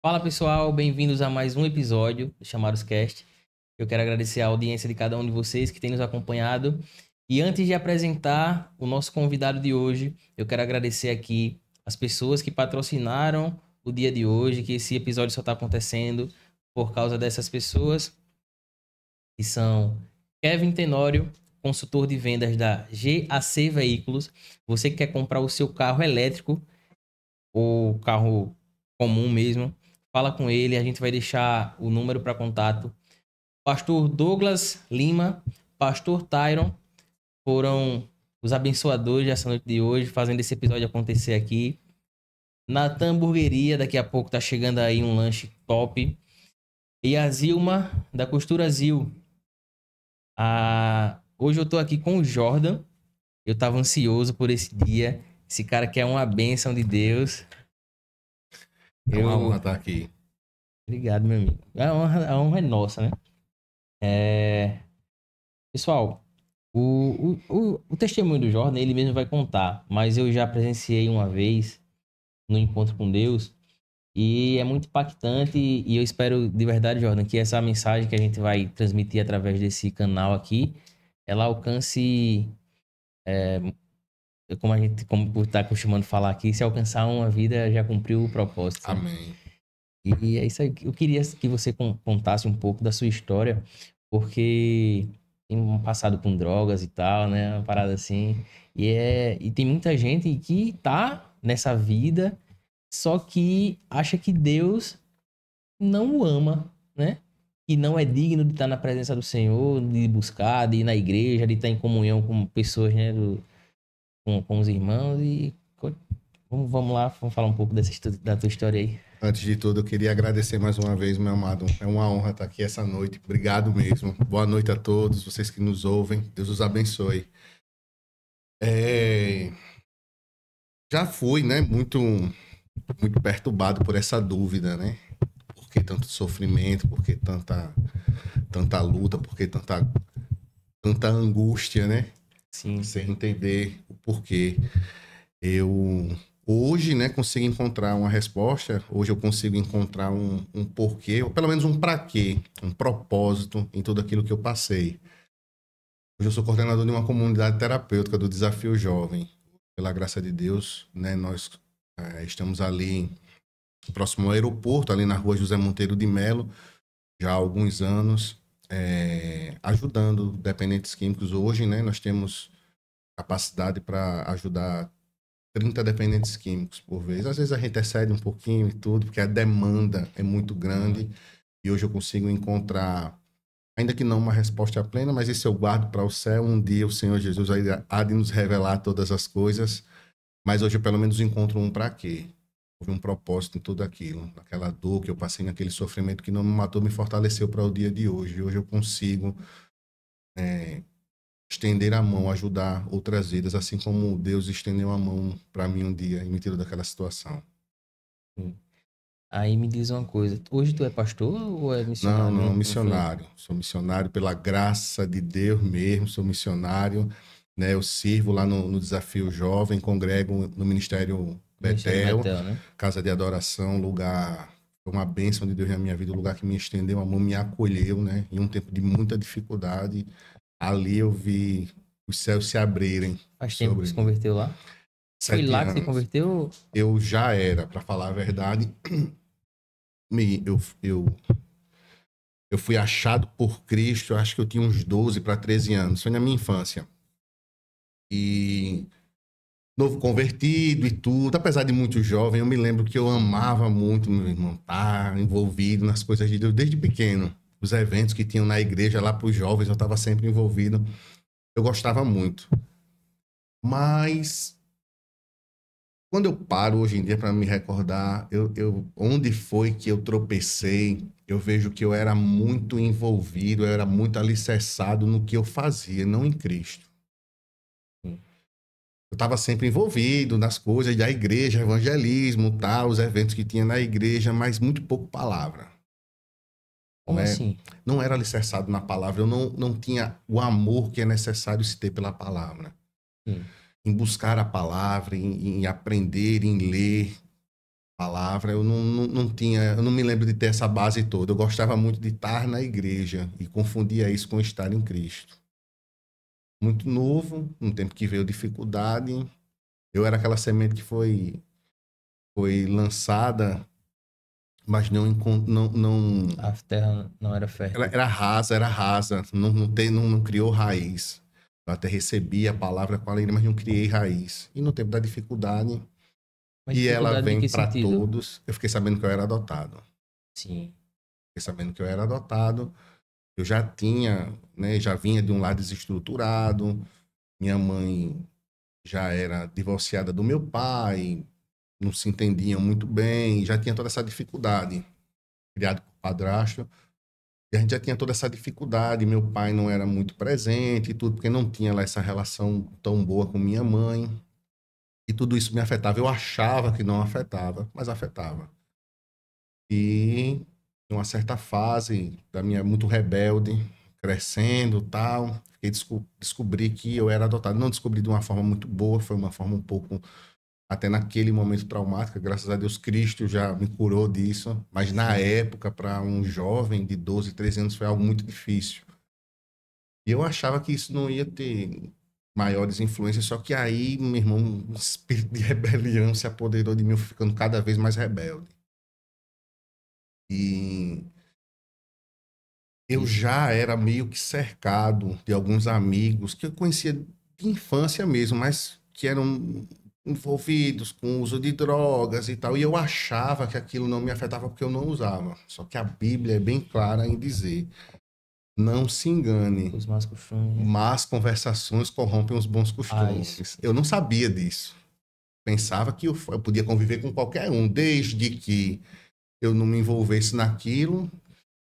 Fala pessoal, bem-vindos a mais um episódio do Chamados Cast. Eu quero agradecer a audiência de cada um de vocês que tem nos acompanhado. E antes de apresentar o nosso convidado de hoje, eu quero agradecer aqui as pessoas que patrocinaram o dia de hoje, que esse episódio só está acontecendo por causa dessas pessoas, que são Kevin Tenório, consultor de vendas da GAC Veículos. Você que quer comprar o seu carro elétrico ou carro comum mesmo, fala com ele, a gente vai deixar o número para contato. Pastor Douglas Lima, Pastor Tyron foram os abençoadores dessa noite de hoje, fazendo esse episódio acontecer aqui. Natan Hamburgueria, daqui a pouco tá chegando aí um lanche top. E a Zilma, da Costura Zil. Hoje eu tô aqui com o Jordan. Eu tava ansioso por esse dia. Esse cara que é uma bênção de Deus. É uma honra estar aqui. Obrigado, meu amigo. A honra é nossa, né? Pessoal, o testemunho do Jordan, ele mesmo vai contar, mas eu já presenciei uma vez no Encontro com Deus e é muito impactante e eu espero de verdade, Jordan, que essa mensagem que a gente vai transmitir através desse canal aqui, ela alcance, como está acostumando falar aqui, se alcançar uma vida, já cumpriu o propósito. Né? Amém. E é isso aí. Eu queria que você contasse um pouco da sua história, porque tem um passado com drogas e tal, né? Uma parada assim. E tem muita gente que tá nessa vida, só que acha que Deus não o ama, né? E não é digno de estar na presença do Senhor, de buscar, de ir na igreja, de estar em comunhão com pessoas, né? Com os irmãos. Vamos lá, vamos falar um pouco da tua história aí. Antes de tudo, eu queria agradecer mais uma vez, meu amado. É uma honra estar aqui essa noite. Obrigado mesmo. Boa noite a todos, vocês que nos ouvem. Deus os abençoe. Já fui, né, muito perturbado por essa dúvida, né? Por que tanto sofrimento, por que tanta luta, por que tanta angústia, né? Sim. Sem entender o porquê. Eu hoje, né, consigo encontrar uma resposta. Hoje eu consigo encontrar um porquê, ou pelo menos um para quê, um propósito em tudo aquilo que eu passei. Hoje eu sou coordenador de uma comunidade terapêutica do Desafio Jovem. Pela graça de Deus, né, nós estamos ali próximo ao aeroporto, ali na rua José Monteiro de Melo, já há alguns anos, ajudando dependentes químicos. Hoje, né, nós temos capacidade para ajudar 30 dependentes químicos por vez. Às vezes a gente excede um pouquinho e tudo, porque a demanda é muito grande. E hoje eu consigo encontrar, ainda que não uma resposta plena, mas isso eu guardo para o céu. Um dia o Senhor Jesus há de nos revelar todas as coisas. Mas hoje eu pelo menos encontro um para quê. Houve um propósito em tudo aquilo. Aquela dor que eu passei, naquele sofrimento que não me matou, me fortaleceu para o dia de hoje. E hoje eu consigo estender a mão, ajudar outras vidas, assim como Deus estendeu a mão para mim um dia e me tirou daquela situação. Aí me diz uma coisa, hoje tu é pastor ou é missionário? Não, missionário. Sou missionário pela graça de Deus mesmo, sou missionário, né? Eu sirvo lá no Desafio Jovem, congrego no Ministério Betel, né? casa de adoração, lugar, foi uma bênção de Deus na minha vida, um lugar que me estendeu a mão, me acolheu, né? Em um tempo de muita dificuldade, ali eu vi os céus se abrirem. Faz tempo que se converteu lá? Foi 7 lá anos. que se converteu? Eu já era, para falar a verdade, eu fui achado por Cristo, acho que eu tinha uns 12 para 13 anos, foi na minha infância. E novo convertido e tudo, apesar de muito jovem, eu me lembro que eu amava muito, meu irmão, estar envolvido nas coisas de Deus desde pequeno. Os eventos que tinham na igreja lá para os jovens, eu estava sempre envolvido. Eu gostava muito. Mas quando eu paro hoje em dia para me recordar, onde foi que eu tropecei, eu vejo que eu era muito envolvido, eu era muito alicerçado no que eu fazia, não em Cristo. Eu estava sempre envolvido nas coisas da igreja, evangelismo, tal, os eventos que tinha na igreja, mas muito pouco palavra. Como assim? Não era alicerçado na palavra, eu não tinha o amor que é necessário se ter pela palavra. Em buscar a palavra, em aprender, em ler. palavra, eu não tinha, eu não me lembro de ter essa base toda. Eu gostava muito de estar na igreja e confundia isso com estar em Cristo. Muito novo, um tempo que veio dificuldade. Eu era aquela semente que foi lançada, mas não A terra não era ela fértil. era rasa, não criou raiz. Eu até recebi a palavra com alegria, mas não criei raiz. E no tempo da dificuldade, Mas e ela dificuldade de vem que para sentido? todos, eu fiquei sabendo que eu era adotado. Sim. Fiquei sabendo que eu era adotado. Eu já tinha, né, já vinha de um lar desestruturado. Minha mãe já era divorciada do meu pai, não se entendiam muito bem, já tinha toda essa dificuldade. Criado por padrasto. E a gente já tinha toda essa dificuldade. Meu pai não era muito presente e tudo, porque não tinha lá essa relação tão boa com minha mãe. E tudo isso me afetava. Eu achava que não afetava, mas afetava. E em uma certa fase da minha muito rebelde, crescendo, tal, descobri que eu era adotado. Não descobri de uma forma muito boa, foi uma forma um pouco até naquele momento traumática. Graças a Deus Cristo já me curou disso, mas na Sim. época para um jovem de 12, 13 anos foi algo muito difícil. E eu achava que isso não ia ter maiores influências, só que aí, meu irmão, um espírito de rebelião se apoderou de mim, eu fui ficando cada vez mais rebelde. E eu Isso. já era meio que cercado de alguns amigos que eu conhecia de infância mesmo, mas que eram envolvidos com o uso de drogas e tal. E eu achava que aquilo não me afetava porque eu não usava. Só que a Bíblia é bem clara em dizer: não se engane, Os más costumes, né? más conversações corrompem os bons Ah, isso. costumes. Eu não sabia disso. Pensava que eu podia conviver com qualquer um, desde que eu não me envolvesse naquilo.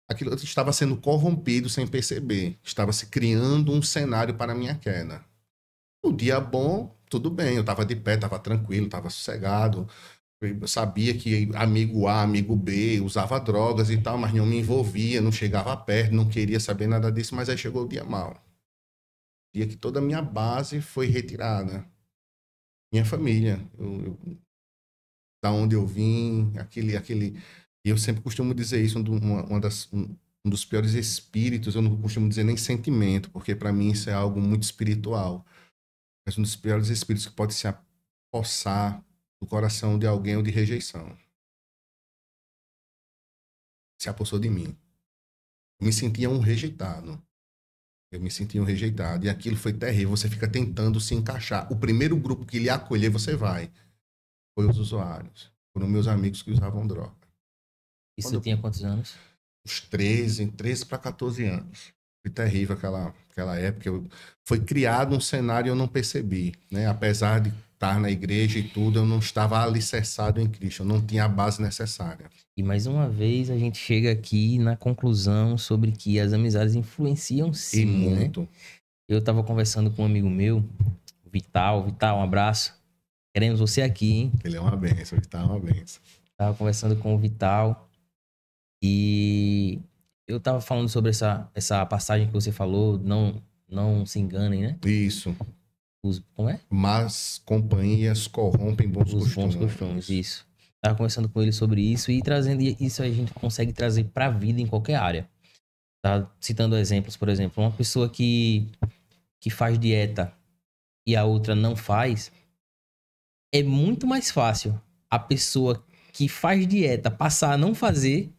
Aquilo estava sendo corrompido sem perceber. Estava se criando um cenário para a minha queda. O dia bom, tudo bem. Eu estava de pé, estava tranquilo, estava sossegado. Eu sabia que amigo A, amigo B usava drogas e tal, mas não me envolvia, não chegava perto, não queria saber nada disso. Mas aí chegou o dia mau. O dia que toda a minha base foi retirada. Minha família. Da onde eu vim, aquele. E eu sempre costumo dizer isso, um dos piores espíritos, eu não costumo dizer nem sentimento, porque para mim isso é algo muito espiritual. Mas um dos piores espíritos que pode se apossar do coração de alguém ou de rejeição. Se apossou de mim. Eu me sentia um rejeitado. Eu me sentia um rejeitado. E aquilo foi terrível. Você fica tentando se encaixar. O primeiro grupo que lhe acolher, você vai. Foi os usuários. Foram meus amigos que usavam droga. Isso Quando você eu tinha quantos anos? uns 13 para 14 anos. Foi terrível aquela época. Foi criado um cenário e eu não percebi, né? Apesar de estar na igreja e tudo, eu não estava alicerçado em Cristo, eu não tinha a base necessária. E mais uma vez a gente chega aqui na conclusão sobre que as amizades influenciam E sim, né? muito. Eu tava conversando com um amigo meu, Vital. Vital, um abraço. Queremos você aqui, hein? Ele é uma benção, ele tá uma benção. Tava conversando com o Vital e eu tava falando sobre essa passagem que você falou, não se enganem, né? Isso. Como é? Mas companhias corrompem bons Os bons costumes, costumes. isso. Tava conversando com ele sobre isso e trazendo isso a gente consegue trazer pra vida em qualquer área. Tá citando exemplos, por exemplo, uma pessoa que faz dieta e a outra não faz, é muito mais fácil a pessoa que faz dieta passar a não fazer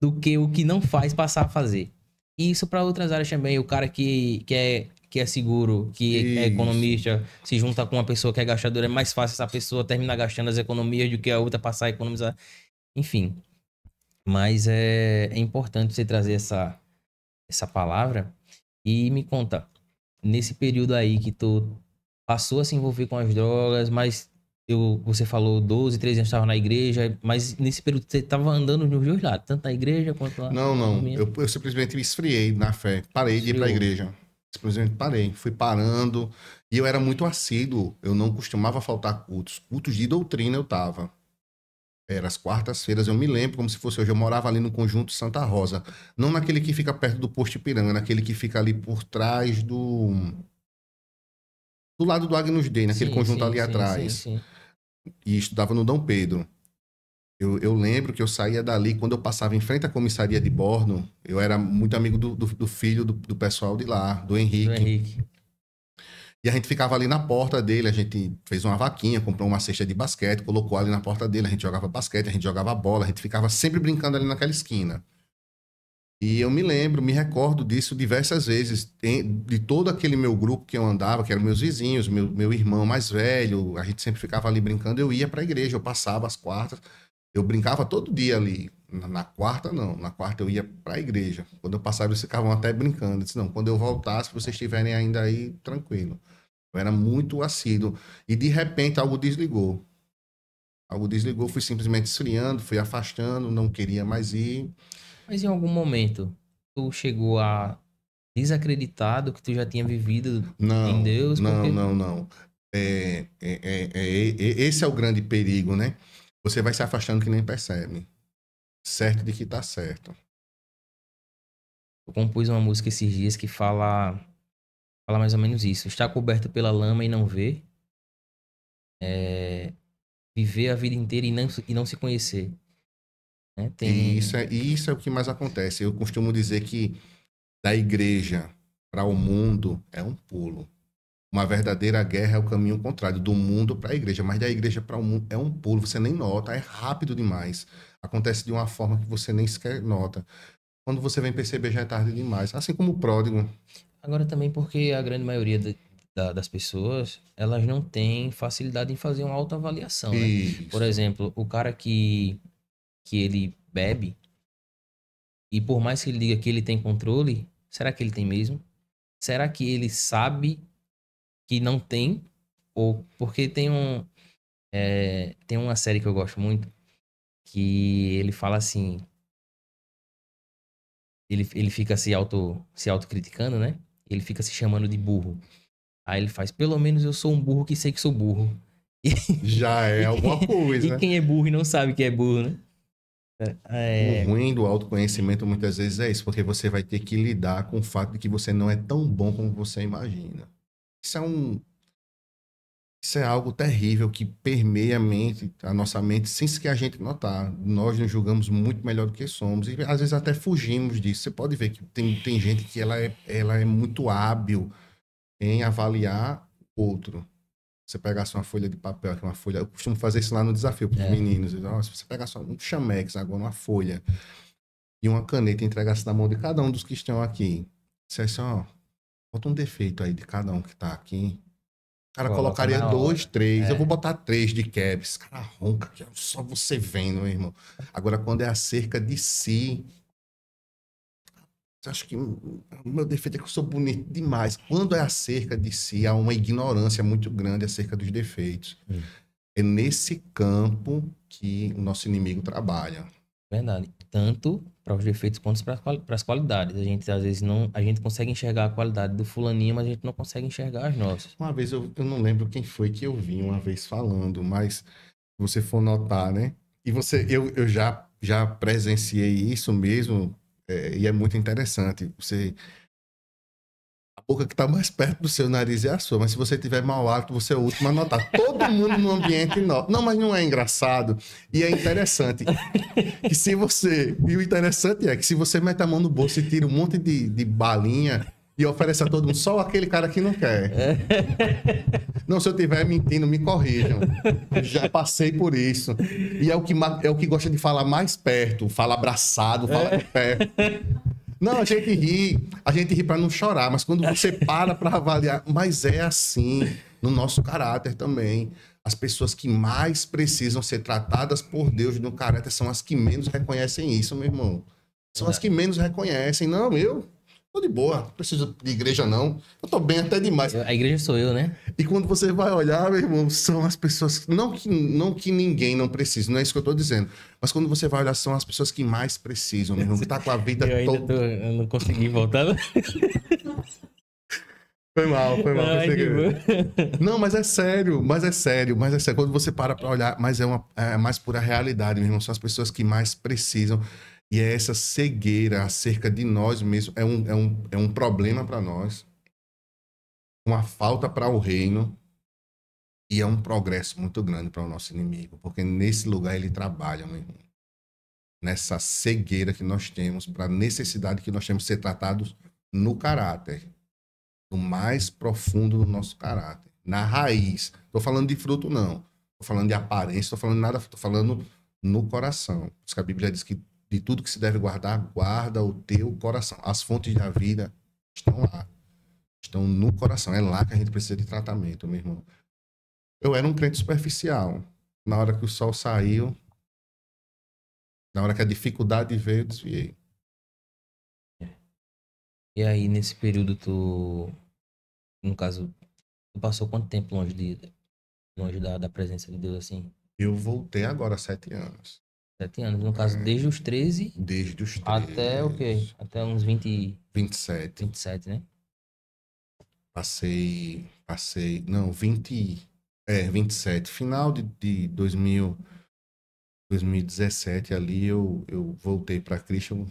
do que o que não faz passar a fazer. E isso para outras áreas também. O cara que é seguro, que é Isso. economista, se junta com uma pessoa que é gastadora, é mais fácil essa pessoa terminar gastando as economias do que a outra passar a economizar. Enfim, mas é importante você trazer essa palavra. E me conta, nesse período aí que tu passou a se envolver com as drogas, mas você falou 12, 13 anos estava na igreja, mas nesse período você estava andando nos dois lados, tanto na igreja quanto lá Não, no não. caminho. Eu simplesmente me esfriei na fé. Parei de ir para a Esfriou. igreja. Simplesmente parei. Fui parando. E eu era muito assíduo. Eu não costumava faltar cultos. Cultos de doutrina eu tava. Era as quartas-feiras. Eu me lembro como se fosse hoje. Eu morava ali no Conjunto Santa Rosa. Não naquele que fica perto do Posto Ipiranga. Naquele que fica ali por trás do lado do Agnus Dei. Naquele Sim, conjunto sim, ali sim, sim, atrás. sim. E estudava no Dom Pedro. Eu lembro que eu saía dali, quando eu passava em frente à comissaria de bordo, eu era muito amigo do filho do pessoal de lá, do Do Henrique. Henrique. E a gente ficava ali na porta dele, a gente fez uma vaquinha, comprou uma cesta de basquete, colocou ali na porta dele, a gente jogava basquete, a gente jogava bola, a gente ficava sempre brincando ali naquela esquina. E eu me lembro, me recordo disso diversas vezes, de todo aquele meu grupo que eu andava, que eram meus vizinhos, meu irmão mais velho, a gente sempre ficava ali brincando, eu ia para a igreja, eu passava as quartas, eu brincava todo dia ali. Na quarta, não. Na quarta eu ia para a igreja. Quando eu passava, eles ficavam até brincando. Eu disse, não, quando eu voltar, se vocês estiverem ainda aí, tranquilo. Eu era muito assíduo. E de repente algo desligou. Algo desligou, fui simplesmente esfriando, fui afastando, não queria mais ir. Mas em algum momento, tu chegou a desacreditar do que tu já tinha vivido em Não, Deus? não, Porque não, não. Esse é o grande perigo, né? Você vai se afastando que nem percebe. Certo de que tá certo. eu compus uma música esses dias que fala mais ou menos isso. Estar coberto pela lama e não ver. Viver a vida inteira e não se conhecer. Né? E isso é o que mais acontece. Eu costumo dizer que da igreja para o mundo é um pulo. Uma verdadeira guerra é o caminho contrário, do mundo para a igreja, mas da igreja para o mundo é um pulo, você nem nota, é rápido demais. Acontece de uma forma que você nem sequer nota. Quando você vem perceber, já é tarde demais. Assim como o pródigo. Agora também porque a grande maioria das pessoas, elas não têm facilidade em fazer uma autoavaliação, né? Por Isso. exemplo, o cara que ele bebe, e por mais que ele diga que ele tem controle, será que ele tem mesmo? Será que ele sabe que não tem? Ou porque tem uma série que eu gosto muito, que ele fala assim, ele fica se autocriticando, né? Ele fica se chamando de burro. Aí ele faz, pelo menos eu sou um burro que sei que sou burro. Já é E, alguma e coisa. quem é burro e não sabe que é burro, né? O É, ruim do autoconhecimento muitas vezes é isso, porque você vai ter que lidar com o fato de que você não é tão bom como você imagina. Isso é um, Isso é algo terrível que permeia a nossa mente sem sequer a gente notar. Nós nos julgamos muito melhor do que somos e às vezes até fugimos disso. Você pode ver que tem gente que ela é muito hábil em avaliar o outro. Você pegasse uma folha de papel, aqui uma folha, eu costumo fazer isso lá no desafio para os é, meninos. Se você pegasse um chamex agora, uma folha e uma caneta e entregasse na mão de cada um dos que estão aqui, dissesse, ó, bota um defeito aí de cada um que está aqui. O cara coloca colocaria na dois, hora. três. Eu vou É, botar três de cap. Esse cara ronca, que é só você vendo, meu irmão. Agora, quando é acerca de si, eu acho que o meu defeito é que eu sou bonito demais. Quando é acerca de si, há uma ignorância muito grande acerca dos defeitos. hum, É nesse campo que o nosso inimigo trabalha. verdade. Tanto para os defeitos quanto para as qualidades. A gente às vezes não, a gente consegue enxergar a qualidade do fulaninho, mas a gente não consegue enxergar as nossas. Uma vez eu não lembro quem foi que eu vi uma vez falando, mas se você for notar, né? E eu já presenciei isso mesmo, e é muito interessante. A boca que está mais perto do seu nariz é a sua, mas se você tiver mau hálito, você é o último a notar. Todo mundo no ambiente nota. Não, mas não é engraçado. E é interessante que se você. E o interessante é que se você mete a mão no bolso e tira um monte de balinha e oferece a todo mundo, só aquele cara que não quer. Não, se eu estiver mentindo, me corrijam. Já passei por isso. E é o que gosta de falar mais perto, fala abraçado, fala de perto. Não, a gente ri para não chorar, mas quando você para avaliar, mas é assim no nosso caráter também. As pessoas que mais precisam ser tratadas por Deus no caráter são as que menos reconhecem isso, meu irmão. São as que Verdade. menos reconhecem. Não, eu tô de boa, não preciso de igreja não. Eu tô bem até demais. A igreja sou eu, né? E quando você vai olhar, meu irmão, são as pessoas. Não que ninguém não precise, não é isso que eu estou dizendo. Mas quando você vai olhar, são as pessoas que mais precisam, meu irmão, que tá com a vida Eu ainda toda. eu não consegui voltar. Foi mal, Ai, pensei de boa. que. Não, mas é sério, mas é sério, mas é sério. Quando você para olhar, mas é mais pura realidade, meu irmão, são as pessoas que mais precisam. E é essa cegueira acerca de nós mesmos, é um problema para nós, uma falta para o reino. E é um progresso muito grande para o nosso inimigo, porque nesse lugar ele trabalha, meu irmão. Nessa cegueira que nós temos, para a necessidade que nós temos de ser tratados no caráter, no mais profundo do nosso caráter, na raiz. Estou falando de fruto, não. Estou falando de aparência, estou falando de nada, estou falando no coração. Por isso que a Bíblia diz que de tudo que se deve guardar, guarda o teu coração. As fontes da vida estão lá, estão no coração. É lá que a gente precisa de tratamento, meu irmão. Eu era um crente superficial. Na hora que o sol saiu, na hora que a dificuldade veio, eu desviei. E aí, nesse período, no caso, tu passou quanto tempo longe da presença de Deus, assim? Eu voltei agora há 7 anos. 7 anos. No caso, desde os 13 Desde os até o quê? 13, Até uns 20, 27. 27, né? Passei, não, 27. Final de 2017 ali eu voltei para Cristo,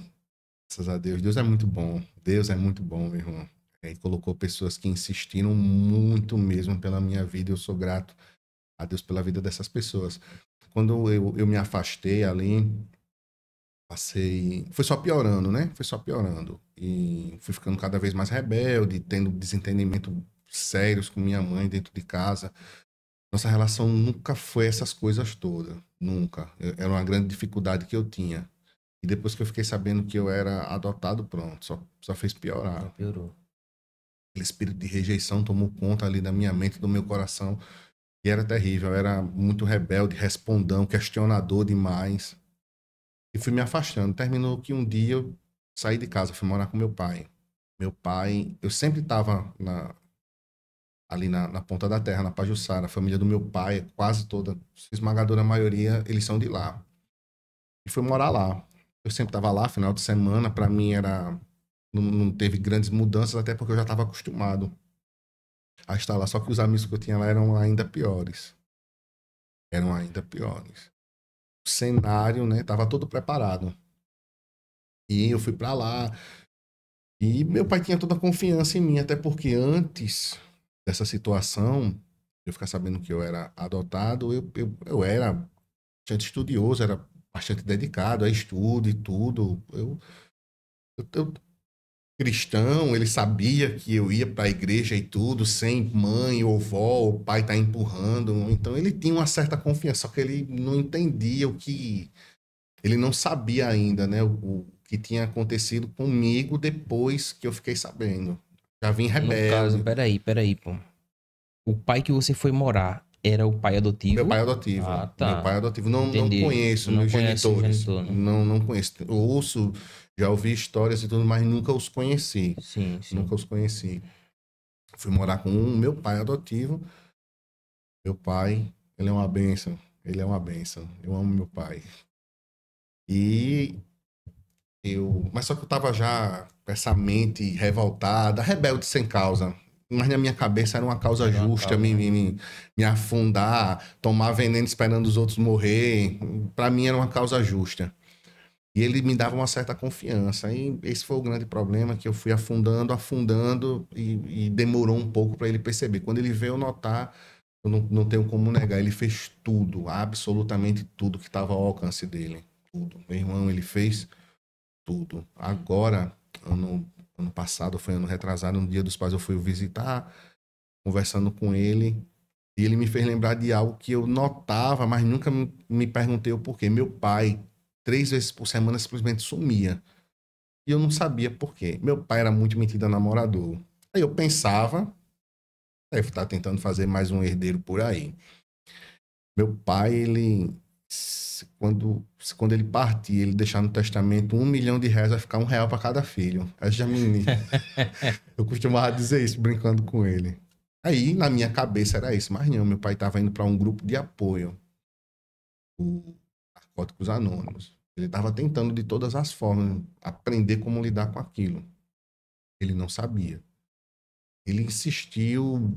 graças a Deus. Deus é muito bom. Deus é muito bom, meu irmão. E colocou pessoas que insistiram muito mesmo pela minha vida. Eu sou grato a Deus pela vida dessas pessoas. Quando eu me afastei ali, passei. Foi só piorando, né? Foi só piorando. E fui ficando cada vez mais rebelde, tendo desentendimento sérios com minha mãe dentro de casa. Nossa relação nunca foi essas coisas todas. Nunca. Era uma grande dificuldade que eu tinha. E depois que eu fiquei sabendo que eu era adotado, pronto, só fez Só piorar. piorou. Aquele espírito de rejeição tomou conta ali da minha mente, do meu coração. E era terrível. Eu era muito rebelde, respondão, questionador demais. E fui me afastando. Terminou que um dia eu saí de casa, fui morar com meu pai. Meu pai, eu sempre estava ali na ponta da terra, na Pajuçara. A família do meu pai, quase toda, esmagadora maioria, eles são de lá. E fui morar lá. Eu sempre estava lá, final de semana, para mim era. Não teve grandes mudanças, até porque eu já estava acostumado a estar lá. Só que os amigos que eu tinha lá eram ainda piores. Eram ainda piores. O cenário, né, estava todo preparado. E eu fui para lá. E meu pai tinha toda a confiança em mim, até porque antes dessa situação, eu ficar sabendo que eu era adotado, eu era bastante estudioso, era bastante dedicado a estudo e tudo. Eu cristão, ele sabia que eu ia para a igreja e tudo, sem mãe ou vó, o pai tá empurrando. Então ele tinha uma certa confiança, só que ele não entendia o que. Ele não sabia ainda, né? O que tinha acontecido comigo depois que eu fiquei sabendo. Já vim No caso, rebelde. peraí, pô. O pai que você foi morar era o pai Meu adotivo? pai adotivo. Ah, Meu tá. pai adotivo. Não Entendi. conheço Não meus conhece o genitores. genitor, né? Não conheço. Eu ouço, já ouvi histórias e tudo, mas nunca os conheci. Sim, sim. Nunca os conheci. Fui morar com o meu pai adotivo. Meu pai, ele é uma bênção. Ele é uma bênção. Eu amo meu pai. E Mas só que eu tava já com essa mente revoltada, rebelde sem causa. Mas na minha cabeça era uma causa Era uma justa, causa, né? me afundar, tomar veneno esperando os outros morrer. Pra mim era uma causa justa. E ele me dava uma certa confiança. E esse foi o grande problema, que eu fui afundando e demorou um pouco para ele perceber. Quando ele veio notar, eu não tenho como negar, ele fez tudo, absolutamente tudo que estava ao alcance dele. Tudo. Meu irmão, ele fez tudo. Agora, ano passado, foi ano retrasado, no Dia dos Pais, eu fui o visitar, conversando com ele, e ele me fez lembrar de algo que eu notava, mas nunca me perguntei o porquê. Meu pai, 3 vezes por semana, simplesmente sumia. E eu não sabia por quê. Meu pai era muito metido a namorador. Aí eu pensava, deve estar tentando fazer mais um herdeiro por aí. Meu pai, quando ele partir, ele deixar no testamento R$ 1 milhão, vai ficar R$ 1 para cada filho. Aí já me. Eu costumava dizer isso, brincando com ele. Aí, na minha cabeça, era isso. Mas não, meu pai estava indo para um grupo de apoio, o Narcóticos Anônimos. Ele estava tentando, de todas as formas, aprender como lidar com aquilo. Ele não sabia. Ele insistiu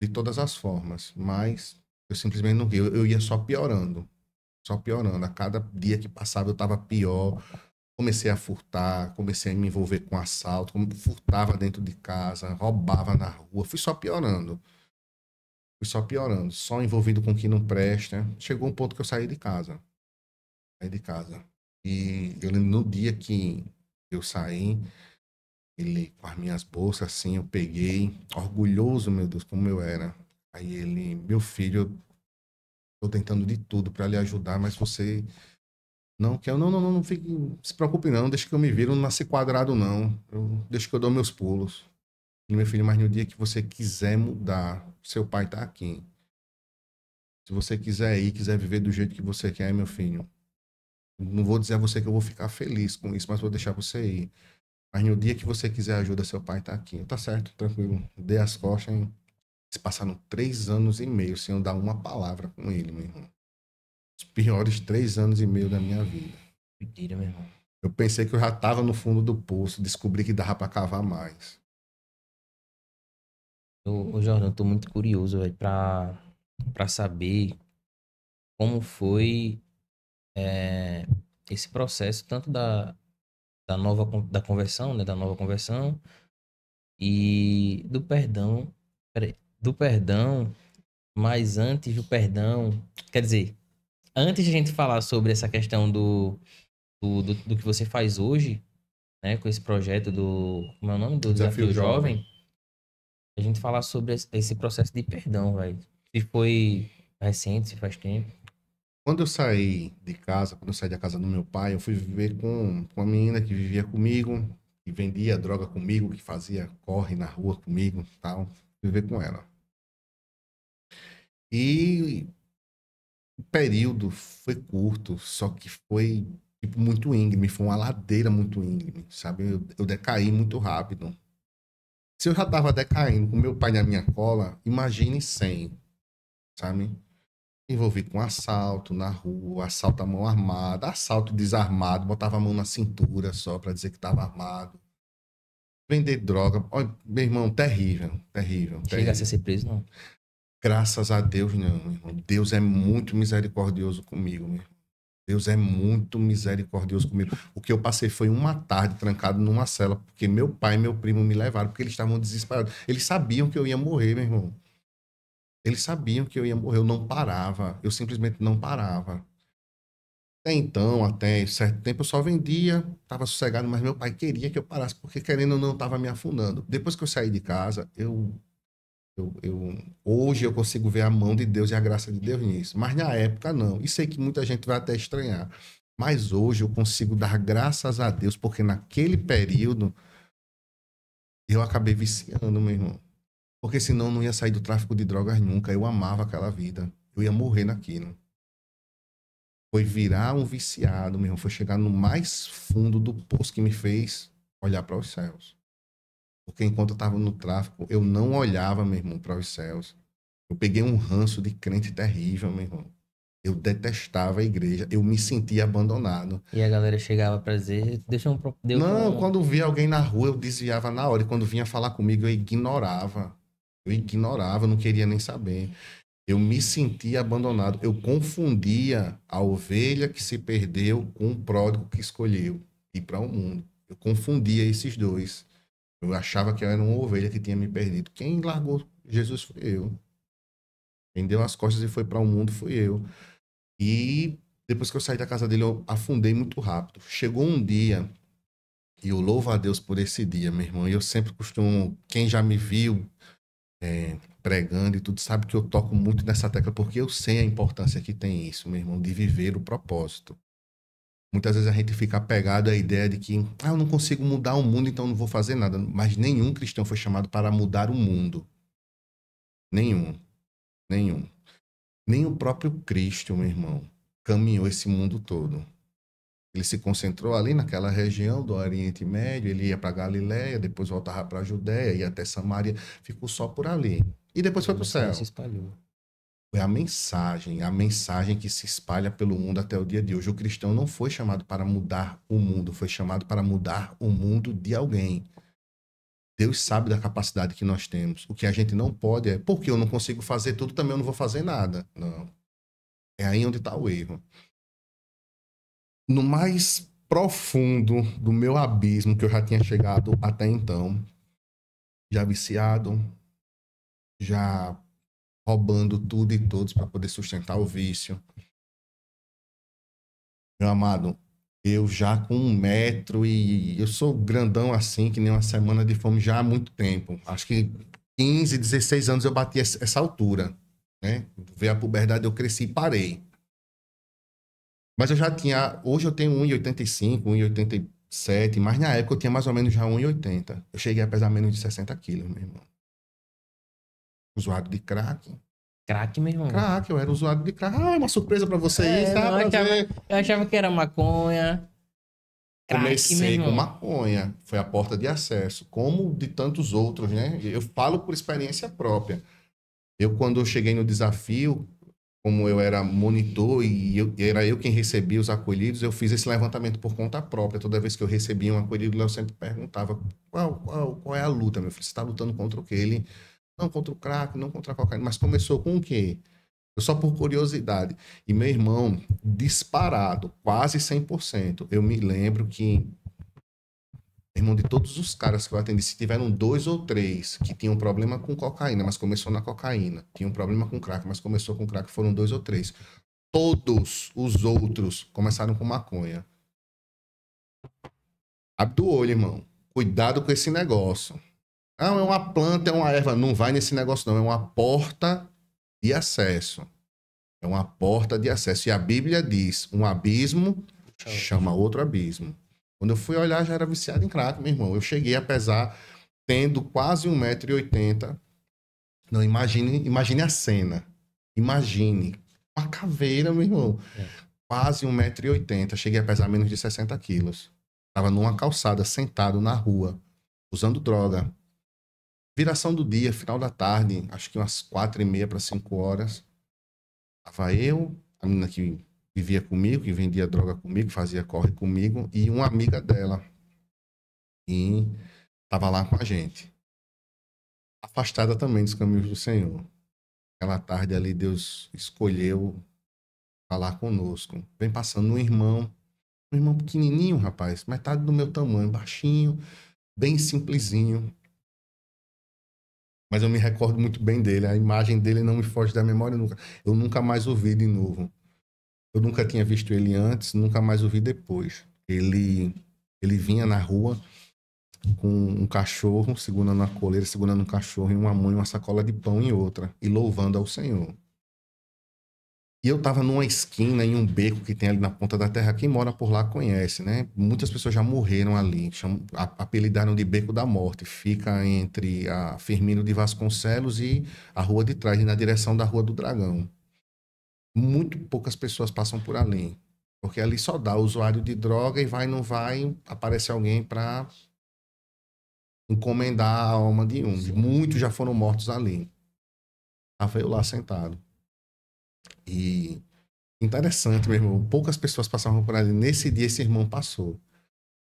de todas as formas, mas eu simplesmente não vi. Eu ia só piorando. Só piorando. A cada dia que passava eu estava pior. Comecei a furtar, comecei a me envolver com assalto, furtava dentro de casa, roubava na rua. Fui só piorando. Fui só piorando, só envolvido com o que não presta. Chegou um ponto que eu saí de casa. Saí de casa. E eu lembro no dia que eu saí, ele com as minhas bolsas assim, eu peguei, orgulhoso, meu Deus, como eu era. Aí ele, meu filho, eu tô tentando de tudo pra lhe ajudar, mas você não quer. Não fique, se preocupe não, deixa que eu me viro, não nasci quadrado não. Deixa que eu dou meus pulos. E meu filho, mas no dia que você quiser mudar, seu pai tá aqui. Se você quiser ir, quiser viver do jeito que você quer, meu filho, não vou dizer a você que eu vou ficar feliz com isso, mas vou deixar você ir. Mas no dia que você quiser ajuda, seu pai tá aqui. Tá certo, tranquilo. Dei as costas, hein? Se passaram 3 anos e meio sem eu dar uma palavra com ele, meu irmão. Os piores 3 anos e meio da minha vida. Mentira, meu irmão. Eu pensei que eu já tava no fundo do poço, descobri que dava pra cavar mais. Ô, Jordão, eu tô muito curioso, velho, pra saber como foi esse processo, tanto da conversão, né? Da nova conversão e do perdão. Peraí, do perdão, mas antes do perdão. Quer dizer, antes de a gente falar sobre essa questão do que você faz hoje, né? Com esse projeto do. Como é o nome? Do Desafio Desafio jovem. Jovem, a gente falar sobre esse processo de perdão, velho. Se foi recente, se faz tempo. Quando eu saí de casa, quando eu saí da casa do meu pai, eu fui viver com uma menina que vivia comigo, que vendia droga comigo, que fazia corre na rua comigo, tal. Fui viver com ela. E o período foi curto, só que foi tipo, muito íngreme, foi uma ladeira muito íngreme, sabe? Eu decaí muito rápido. Se eu já estava decaindo com meu pai na minha cola, imagine sem, sabe? Envolvi com assalto na rua, assalto à mão armada, assalto desarmado, botava a mão na cintura só para dizer que estava armado. Vender droga, olha, meu irmão, terrível, terrível, Chegasse a terrível. ser preso, não. Graças a Deus, não, meu irmão. Deus é muito misericordioso comigo, meu irmão. Deus é muito misericordioso comigo. O que eu passei foi uma tarde trancado numa cela, porque meu pai e meu primo me levaram, porque eles estavam desesperados. Eles sabiam que eu ia morrer, meu irmão. Eles sabiam que eu ia morrer. Eu não parava. Eu simplesmente não parava. Até então, até certo tempo, eu só vendia, estava sossegado, mas meu pai queria que eu parasse, porque querendo ou não, estava me afundando. Depois que eu saí de casa, hoje eu consigo ver a mão de Deus e a graça de Deus nisso. Mas na época, não. E sei que muita gente vai até estranhar. Mas hoje eu consigo dar graças a Deus, porque naquele período eu acabei viciando, meu irmão. Porque senão eu não ia sair do tráfico de drogas nunca. Eu amava aquela vida. Eu ia morrer naquilo. Foi virar um viciado, meu irmão. Foi chegar no mais fundo do poço que me fez olhar para os céus. Porque enquanto eu estava no tráfico, eu não olhava, meu irmão, para os céus. Eu peguei um ranço de crente terrível, meu irmão. Eu detestava a igreja. Eu me sentia abandonado. E a galera chegava pra dizer, deu Não, com. quando via alguém na rua, eu desviava na hora. E quando vinha falar comigo, eu ignorava. Eu ignorava, eu não queria nem saber. Eu me sentia abandonado. Eu confundia a ovelha que se perdeu com o pródigo que escolheu ir para o mundo. Eu confundia esses dois. Eu achava que eu era uma ovelha que tinha me perdido. Quem largou Jesus foi eu. Quem deu as costas e foi para o mundo foi eu. E depois que eu saí da casa dele, eu afundei muito rápido. Chegou um dia, e eu louvo a Deus por esse dia, meu irmão. E eu sempre costumo, quem já me viu pregando e tudo, sabe que eu toco muito nessa tecla, porque eu sei a importância que tem isso, meu irmão, de viver o propósito. Muitas vezes a gente fica apegado à ideia de que, eu não consigo mudar o mundo, então não vou fazer nada. Mas nenhum cristão foi chamado para mudar o mundo. Nenhum, nenhum. Nem o próprio Cristo, meu irmão, caminhou esse mundo todo. Ele se concentrou ali naquela região do Oriente Médio, ele ia para Galiléia, depois voltava para a Judéia, ia até Samaria, ficou só por ali. E depois A foi para o mensagem se céu. espalhou. Foi a mensagem que se espalha pelo mundo até o dia de hoje. O cristão não foi chamado para mudar o mundo, foi chamado para mudar o mundo de alguém. Deus sabe da capacidade que nós temos. O que a gente não pode é, porque eu não consigo fazer tudo, também eu não vou fazer nada. Não. É aí onde está o erro. No mais profundo do meu abismo que eu já tinha chegado até então, já viciado, já roubando tudo e todos para poder sustentar o vício. Meu amado, eu já com 1 metro e eu sou grandão assim, que nem uma semana de fome já há muito tempo. Acho que 15, 16 anos eu bati essa altura, né? Veio a puberdade, eu cresci e parei. Mas eu já tinha, hoje eu tenho 1,85, 1,87, mas na época eu tinha mais ou menos já 1,80. Eu cheguei a pesar menos de 60 quilos, meu irmão. Usuário de crack. Crack, meu irmão. Crack, eu era usuário de crack. Ah, uma surpresa pra você aí, tá? Não, Prazer. eu achava que era maconha. Crack, meu Comecei com irmão. maconha, foi a porta de acesso, como de tantos outros, né? Eu falo por experiência própria. Eu, quando eu cheguei no desafio, como eu era monitor e era eu quem recebia os acolhidos, eu fiz esse levantamento por conta própria. Toda vez que eu recebia um acolhido, eu sempre perguntava qual é a luta, meu filho? Você está lutando contra o quê? Ele, não contra o crack, não contra a cocaína, mas começou com o quê? Eu só por curiosidade. E meu irmão, disparado, quase 100%. Eu me lembro que, irmão, de todos os caras que eu atendi, se tiveram 2 ou 3 que tinham problema com cocaína, mas começou na cocaína, tinham problema com crack, mas começou com crack, foram 2 ou 3. Todos os outros começaram com maconha. Abre do olho, irmão. Cuidado com esse negócio. Não, é uma planta, é uma erva. Não vai nesse negócio, não. É uma porta de acesso. É uma porta de acesso. E a Bíblia diz: um abismo chama outro abismo. Quando eu fui olhar, já era viciado em crack, meu irmão. Eu cheguei a pesar, tendo quase 1,80 m. Não, imagine a cena. Imagine. Uma caveira, meu irmão. Quase 1,80 m. Cheguei a pesar menos de 60 quilos. Tava numa calçada, sentado na rua, usando droga. Viração do dia, final da tarde, acho que umas 4h30 para 5 horas. Tava eu, a menina que vivia comigo, que vendia droga comigo, fazia corre comigo, e uma amiga dela. E tava lá com a gente. Afastada também dos caminhos do Senhor. Aquela tarde ali, Deus escolheu falar conosco. Vem passando um irmão pequenininho, rapaz, metade do meu tamanho, baixinho, bem simplesinho. Mas eu me recordo muito bem dele. A imagem dele não me foge da memória nunca. Eu nunca mais o vi de novo. Eu nunca tinha visto ele antes, nunca mais o vi depois. Ele vinha na rua com um cachorro, segurando a coleira, segurando um cachorro em uma mão e uma sacola de pão em outra, e louvando ao Senhor. E eu tava numa esquina, em um beco que tem ali na ponta da terra. Quem mora por lá conhece, né? Muitas pessoas já morreram ali. Apelidaram de Beco da Morte. Fica entre a Firmino de Vasconcelos e a Rua de Trás, na direção da Rua do Dragão. Muito poucas pessoas passam por ali. Porque ali só dá usuário de droga e vai, não vai, aparece alguém para encomendar a alma de um. Muitos já foram mortos ali. Estava eu lá sentado. E interessante, meu irmão. Poucas pessoas passavam por ali. Nesse dia, esse irmão passou.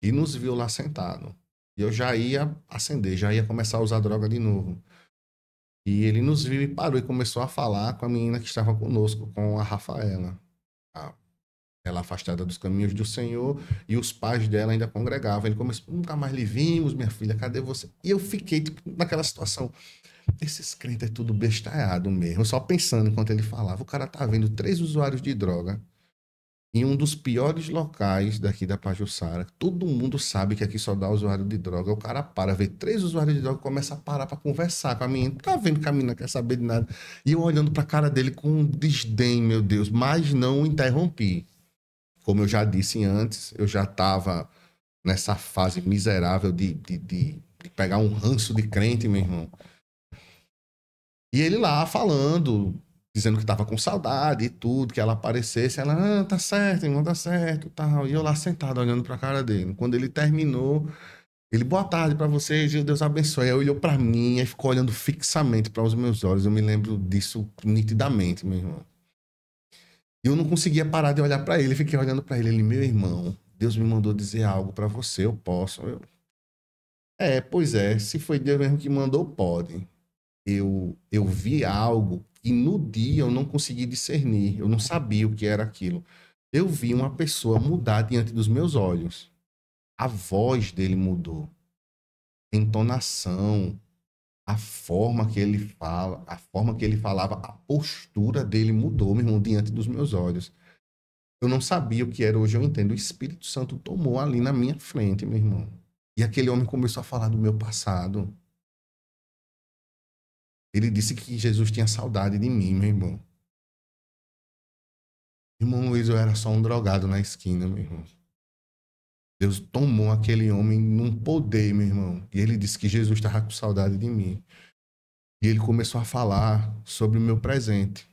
E nos viu lá sentado. E eu já ia acender, já ia começar a usar droga de novo. E ele nos viu e parou e começou a falar com a menina que estava conosco, com a Rafaela. Ela afastada dos caminhos do Senhor, e os pais dela ainda congregavam. Ele começou: nunca mais lhe vimos, minha filha, cadê você? E eu fiquei tipo, naquela situação. Esses crentes é tudo bestalhado mesmo. Só pensando enquanto ele falava. O cara tá vendo 3 usuários de droga em um dos piores locais daqui da Pajuçara. Todo mundo sabe que aqui só dá usuário de droga. O cara para, vê 3 usuários de droga e começa a parar pra conversar com a menina. Tá vendo que a menina quer saber de nada. E eu olhando pra cara dele com desdém, meu Deus. Mas não interrompi. Como eu já disse antes, eu já tava nessa fase miserável de pegar um ranço de crente, meu irmão. E ele lá falando, dizendo que tava com saudade e tudo, que ela aparecesse. Ela: tá certo, irmão, tá certo, tal. E eu lá sentado, olhando pra cara dele. Quando ele terminou, ele: boa tarde pra vocês, Deus abençoe. Aí olhou pra mim e ficou olhando fixamente para os meus olhos. Eu me lembro disso nitidamente, meu irmão. E eu não conseguia parar de olhar pra ele. Fiquei olhando pra ele. Ele: meu irmão, Deus me mandou dizer algo pra você, eu posso. Pois é, se foi Deus mesmo que mandou, pode. Eu vi algo que no dia eu não consegui discernir, eu não sabia o que era aquilo. Eu vi uma pessoa mudar diante dos meus olhos. A voz dele mudou, a entonação, A forma que ele fala, a forma que ele falava, a postura dele mudou, meu irmão, diante dos meus olhos. Eu não sabia o que era, hoje eu entendo. O Espírito Santo tomou ali na minha frente, meu irmão. E aquele homem começou a falar do meu passado. Ele disse que Jesus tinha saudade de mim, meu irmão. Irmão Luiz, eu era só um drogado na esquina, meu irmão. Deus tomou aquele homem num poder, meu irmão. E ele disse que Jesus estava com saudade de mim. E ele começou a falar sobre o meu presente.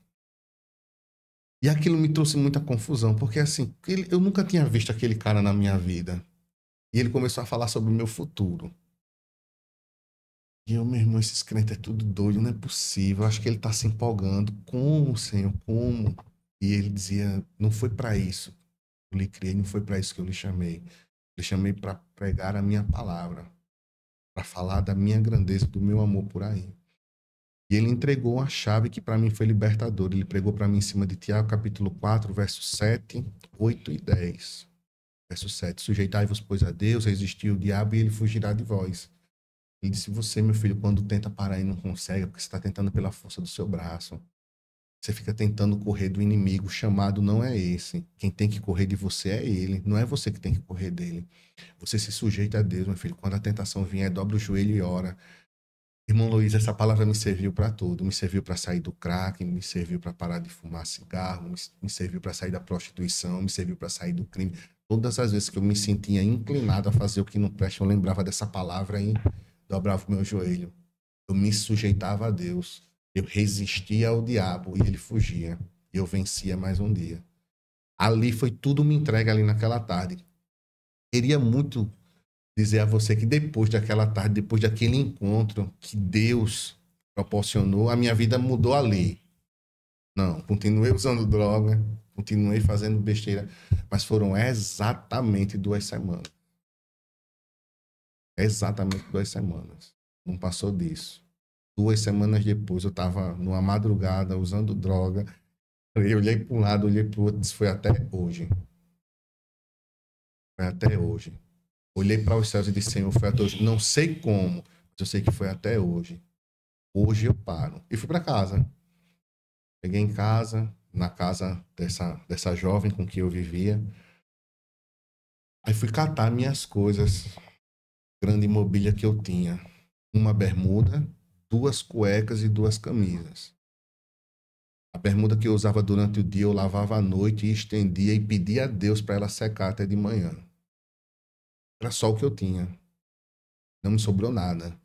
E aquilo me trouxe muita confusão, porque assim, eu nunca tinha visto aquele cara na minha vida. E ele começou a falar sobre o meu futuro. E eu, meu irmão, esses crentes é tudo doido, não é possível. Eu acho que ele tá se empolgando. Como, Senhor? Como? E ele dizia, não foi para isso. Eu lhe criei, não foi para isso que eu lhe chamei. Eu lhe chamei para pregar a minha palavra, para falar da minha grandeza, do meu amor por aí. E ele entregou a chave que para mim foi libertadora. Ele pregou para mim em cima de Tiago, capítulo 4, versos 7, 8 e 10. Verso 7. Sujeitai-vos, pois, a Deus, resistir o diabo e ele fugirá de vós. Ele disse, você, meu filho, quando tenta parar e não consegue, é porque você está tentando pela força do seu braço. Você fica tentando correr do inimigo, o chamado não é esse. Quem tem que correr de você é ele, não é você que tem que correr dele. Você se sujeita a Deus, meu filho. Quando a tentação vier, dobra o joelho e ora. Irmão Luiz, essa palavra me serviu para tudo. Me serviu para sair do crack, me serviu para parar de fumar cigarro, me serviu para sair da prostituição, me serviu para sair do crime. Todas as vezes que eu me sentia inclinado a fazer o que não presta, eu lembrava dessa palavra e dobrava o meu joelho. Eu me sujeitava a Deus. Eu resistia ao diabo e ele fugia. E eu vencia mais um dia. Ali foi tudo me entregue ali naquela tarde. Queria muito dizer a você que depois daquela tarde, depois daquele encontro que Deus proporcionou, a minha vida mudou ali. Não, continuei usando droga, continuei fazendo besteira, mas foram exatamente 2 semanas. Exatamente 2 semanas. Não passou disso. 2 semanas depois, eu estava numa madrugada usando droga. Eu olhei para um lado, olhei para o outro, disse, foi até hoje. Foi até hoje. Olhei para os céus e disse, Senhor, foi até hoje. Não sei como, mas eu sei que foi até hoje. Hoje eu paro. E fui para casa. Cheguei em casa, na casa dessa jovem com que eu vivia. Aí fui catar minhas coisas. Grande mobília que eu tinha. Uma bermuda, 2 cuecas e 2 camisas. A bermuda que eu usava durante o dia, eu lavava à noite e estendia e pedia a Deus para ela secar até de manhã. Era só o que eu tinha. Não me sobrou nada.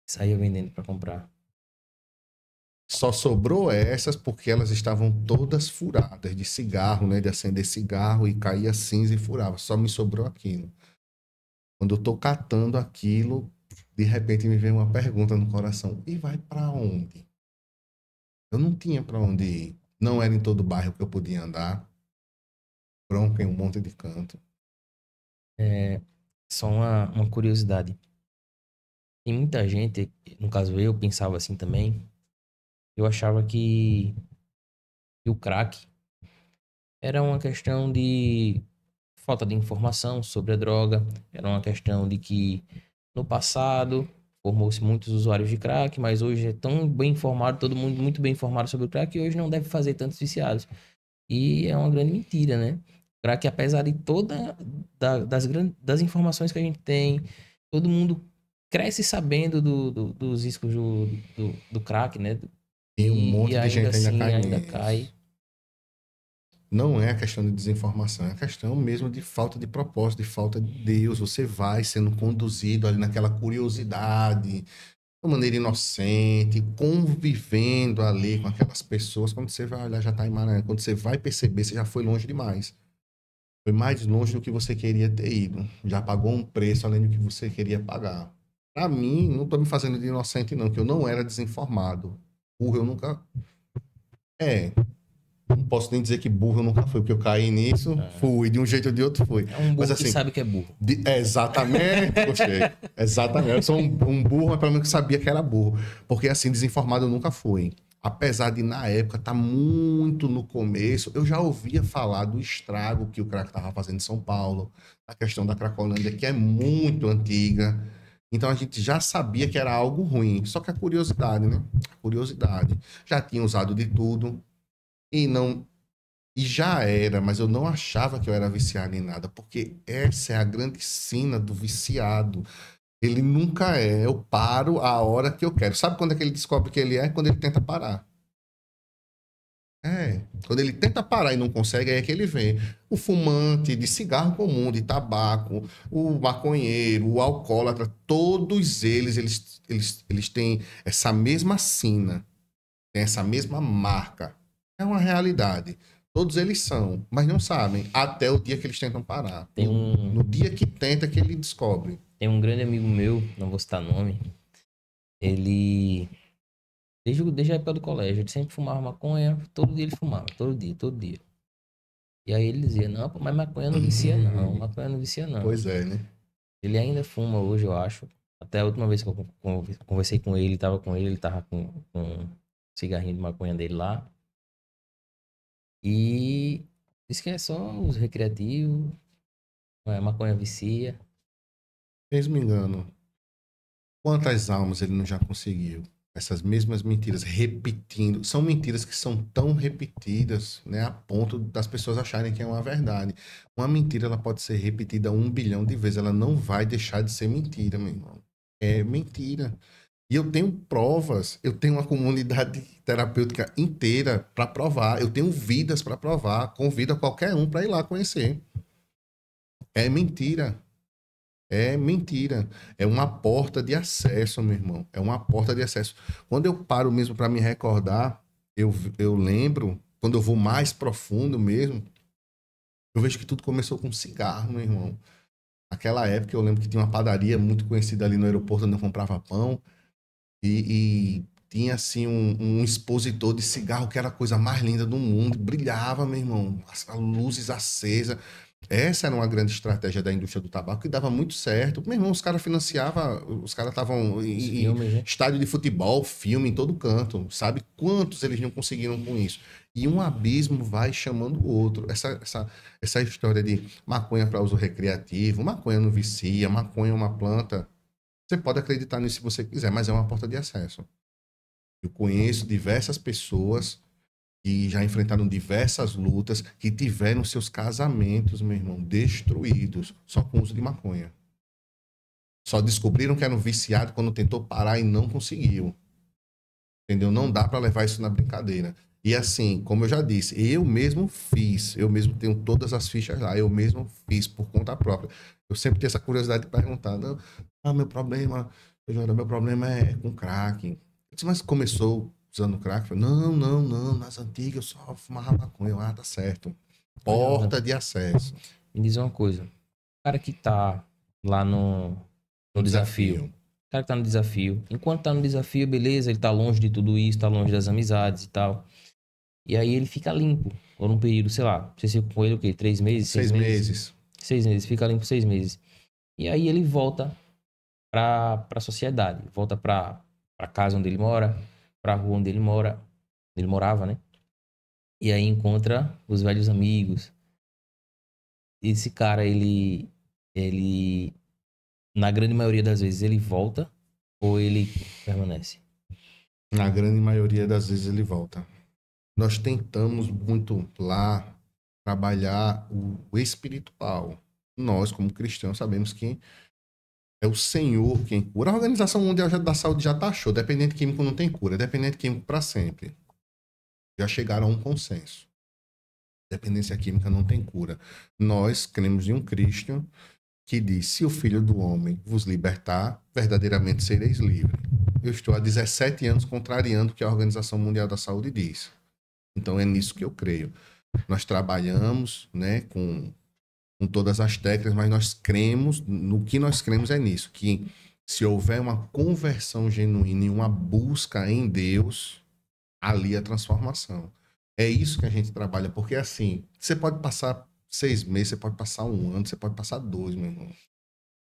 Saía vendendo para comprar. Só sobrou essas porque elas estavam todas furadas de cigarro, né? De acender cigarro e caía cinza e furava. Só me sobrou aquilo. Quando eu tô catando aquilo, de repente me veio uma pergunta no coração. E vai para onde? Eu não tinha para onde ir. Não era em todo bairro que eu podia andar. Bronca em um monte de canto. Só uma curiosidade. Tem muita gente, no caso eu pensava assim também. Eu achava que o crack era uma questão de falta de informação sobre a droga. Era uma questão de que no passado formou-se muitos usuários de crack, mas hoje é tão bem informado, todo mundo muito bem informado sobre o crack, que hoje não deve fazer tantos viciados. E é uma grande mentira, né? Crack, apesar de toda das informações que a gente tem, todo mundo cresce sabendo dos riscos do crack, né? E um monte de ainda gente assim ainda ainda nisso. cai. Não é a questão de desinformação, é a questão mesmo de falta de propósito, de falta de Deus. Você vai sendo conduzido ali naquela curiosidade, de uma maneira inocente, convivendo ali com aquelas pessoas. Quando você vai olhar, já está em Maranhão. Quando você vai perceber, você já foi longe demais. Foi mais longe do que você queria ter ido. Já pagou um preço além do que você queria pagar. Para mim, não estou me fazendo de inocente, não, que eu não era desinformado. Burro, eu nunca. Não posso nem dizer que burro eu nunca fui, porque eu caí nisso, fui, de um jeito ou de outro fui. É um burro Mas, assim, que sabe que é burro. Exatamente, gostei. Exatamente. Eu sou um burro, mas pelo menos que sabia que era burro. Porque, assim, desinformado eu nunca fui. Apesar de, na época, estar muito no começo, eu já ouvia falar do estrago que o crack estava fazendo em São Paulo, a questão da Cracolândia, que é muito antiga. Então a gente já sabia que era algo ruim. Só que a curiosidade, né? A curiosidade. Já tinha usado de tudo e não. E já era, mas eu não achava que eu era viciado em nada, porque essa é a grande sina do viciado. Ele nunca é, eu paro a hora que eu quero. Sabe quando é que ele descobre que ele é? Quando ele tenta parar. É, quando ele tenta parar e não consegue, aí é que ele vem. O fumante de cigarro comum, de tabaco, o maconheiro, o alcoólatra, todos eles têm essa mesma sina, têm essa mesma marca. É uma realidade. Todos eles são, mas não sabem, até o dia que eles tentam parar. Tem No um, dia que tenta, que ele descobre. tem um grande amigo meu, não vou citar nome, ele, desde a época do colégio, ele sempre fumava maconha, todo dia ele fumava, todo dia. E aí ele dizia, não, pô, mas maconha não vicia não, maconha não vicia não. Pois é, né? Ele ainda fuma hoje, eu acho. Até a última vez que eu conversei com ele, tava com ele, ele tava com um cigarrinho de maconha dele lá. E disse que é só os recreativos, maconha vicia. Mesmo me engano, quantas almas ele não já conseguiu? Essas mesmas mentiras, repetindo. São mentiras que são tão repetidas, né? A ponto das pessoas acharem que é uma verdade. Uma mentira, ela pode ser repetida 1 bilhão de vezes. Ela não vai deixar de ser mentira, meu irmão. É mentira. E eu tenho provas. Eu tenho uma comunidade terapêutica inteira para provar. Eu tenho vidas para provar. Convido qualquer um para ir lá conhecer. É mentira. É mentira. É uma porta de acesso, meu irmão. É uma porta de acesso. Quando eu paro mesmo para me recordar, eu lembro, quando eu vou mais profundo mesmo, eu vejo que tudo começou com cigarro, meu irmão. Naquela época eu lembro que tinha uma padaria muito conhecida ali no aeroporto onde eu comprava pão e tinha assim um expositor de cigarro que era a coisa mais linda do mundo. Brilhava, meu irmão. As luzes acesas. Essa era uma grande estratégia da indústria do tabaco que dava muito certo. Meu irmão, os caras financiavam, os caras estavam Os em filmes, né? estádio de futebol, filme em todo canto. Sabe quantos eles não conseguiram com isso? E um abismo vai chamando o outro. Essa história de maconha para uso recreativo, maconha não vicia, maconha é uma planta. Você pode acreditar nisso se você quiser, mas é uma porta de acesso. Eu conheço diversas pessoas que já enfrentaram diversas lutas, que tiveram seus casamentos, meu irmão, destruídos só com o uso de maconha. Só descobriram que eram viciados quando tentou parar e não conseguiu. Entendeu? Não dá para levar isso na brincadeira. E assim, como eu já disse, eu mesmo fiz, eu mesmo tenho todas as fichas lá, eu mesmo fiz por conta própria. Eu sempre tenho essa curiosidade de perguntar, não, meu problema é com crack. Eu disse, mas começou usando crack? Eu falei, não, nas antigas eu só fumava maconha. Ah, tá certo. Olha, Porta de acesso. me diz uma coisa. O cara que tá lá no Um desafio. desafio. O cara que tá no desafio. Enquanto tá no desafio, beleza, ele tá longe de tudo isso, tá longe das amizades e tal. E aí ele fica limpo. Por um período, sei lá, você fica com ele o quê? 3 meses, 6 6 meses? meses. 6 meses, fica limpo 6 meses. E aí ele volta pra sociedade. Volta pra casa onde ele mora, pra rua onde ele mora. Ele morava, né? E aí encontra os velhos amigos. Esse cara, ele, na grande maioria das vezes, ele volta ou ele permanece? Na grande maioria das vezes ele volta. Nós tentamos muito lá trabalhar o espiritual. Nós, como cristãos, sabemos que é o Senhor quem cura. A Organização Mundial da Saúde já taxou. Dependente químico não tem cura. Dependente químico para sempre. Já chegaram a um consenso. Dependência química não tem cura. Nós cremos em um Cristo que diz: se o Filho do Homem vos libertar, verdadeiramente sereis livres. Eu estou há 17 anos contrariando o que a Organização Mundial da Saúde diz. Então é nisso que eu creio. Nós trabalhamos, né, com todas as técnicas, mas nós cremos, no que nós cremos é nisso, que se houver uma conversão genuína e uma busca em Deus, ali é a transformação. É isso que a gente trabalha, porque assim, você pode passar 6 meses, você pode passar um ano, você pode passar 2, meu irmão.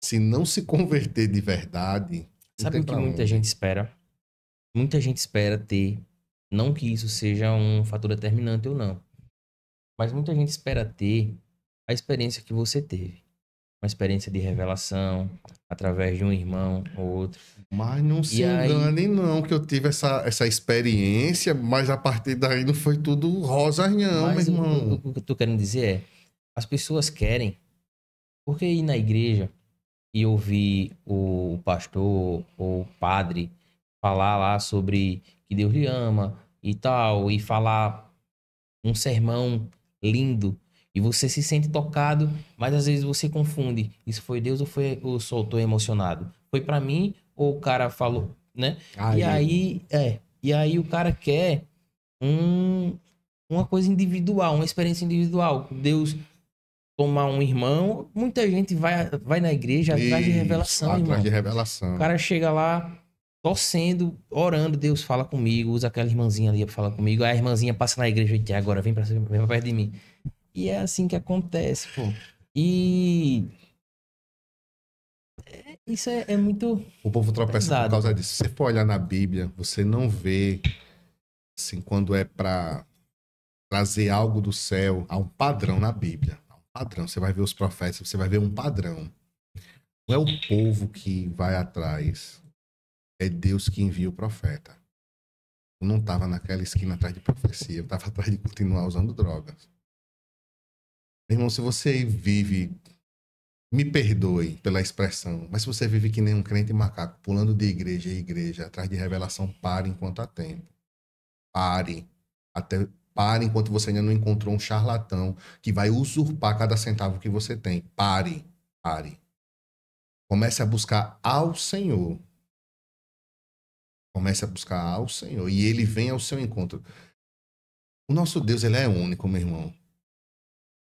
Se não se converter de verdade, não Sabe tem o que pra muita onde. gente espera? Muita gente espera ter, não que isso seja um fator determinante ou não, mas muita gente espera ter a experiência que você teve. uma experiência de revelação através de um irmão ou outro. Mas não se E aí- engane, não, que eu tive essa experiência, mas a partir daí não foi tudo rosas, não, Mas meu irmão. o que eu tô querendo dizer é, as pessoas querem, porque ir na igreja e ouvir o pastor ou o padre falar lá sobre que Deus lhe ama e tal, e falar um sermão lindo, e você se sente tocado, mas às vezes você confunde. Isso foi Deus ou foi ou só eu tô emocionado? Foi pra mim ou o cara falou, né? E Aí, aí, e aí o cara quer um, uma coisa individual, uma experiência individual. Deus tomar um irmão, muita gente vai na igreja atrás de isso, revelação, atrás irmão. de O revelação. cara chega lá torcendo, orando, Deus fala comigo, usa aquela irmãzinha ali pra falar comigo, aí a irmãzinha passa na igreja e agora vem pra perto de mim. E é assim que acontece, pô. E isso é muito O povo tropeça por pesado, causa pô. disso. Se você for olhar na Bíblia, você não vê, assim, quando é para trazer algo do céu, há um padrão na Bíblia. Há um padrão. Você vai ver os profetas, você vai ver um padrão. Não é o povo que vai atrás, é Deus que envia o profeta. Eu não estava naquela esquina atrás de profecia, eu estava atrás de continuar usando drogas. Meu irmão, se você vive, me perdoe pela expressão, mas se você vive que nem um crente macaco, pulando de igreja em igreja, atrás de revelação, pare enquanto há tempo. Pare. Até pare enquanto você ainda não encontrou um charlatão que vai usurpar cada centavo que você tem. Pare. Pare. Comece a buscar ao Senhor. Comece a buscar ao Senhor. E ele vem ao seu encontro. O nosso Deus, ele é único, meu irmão.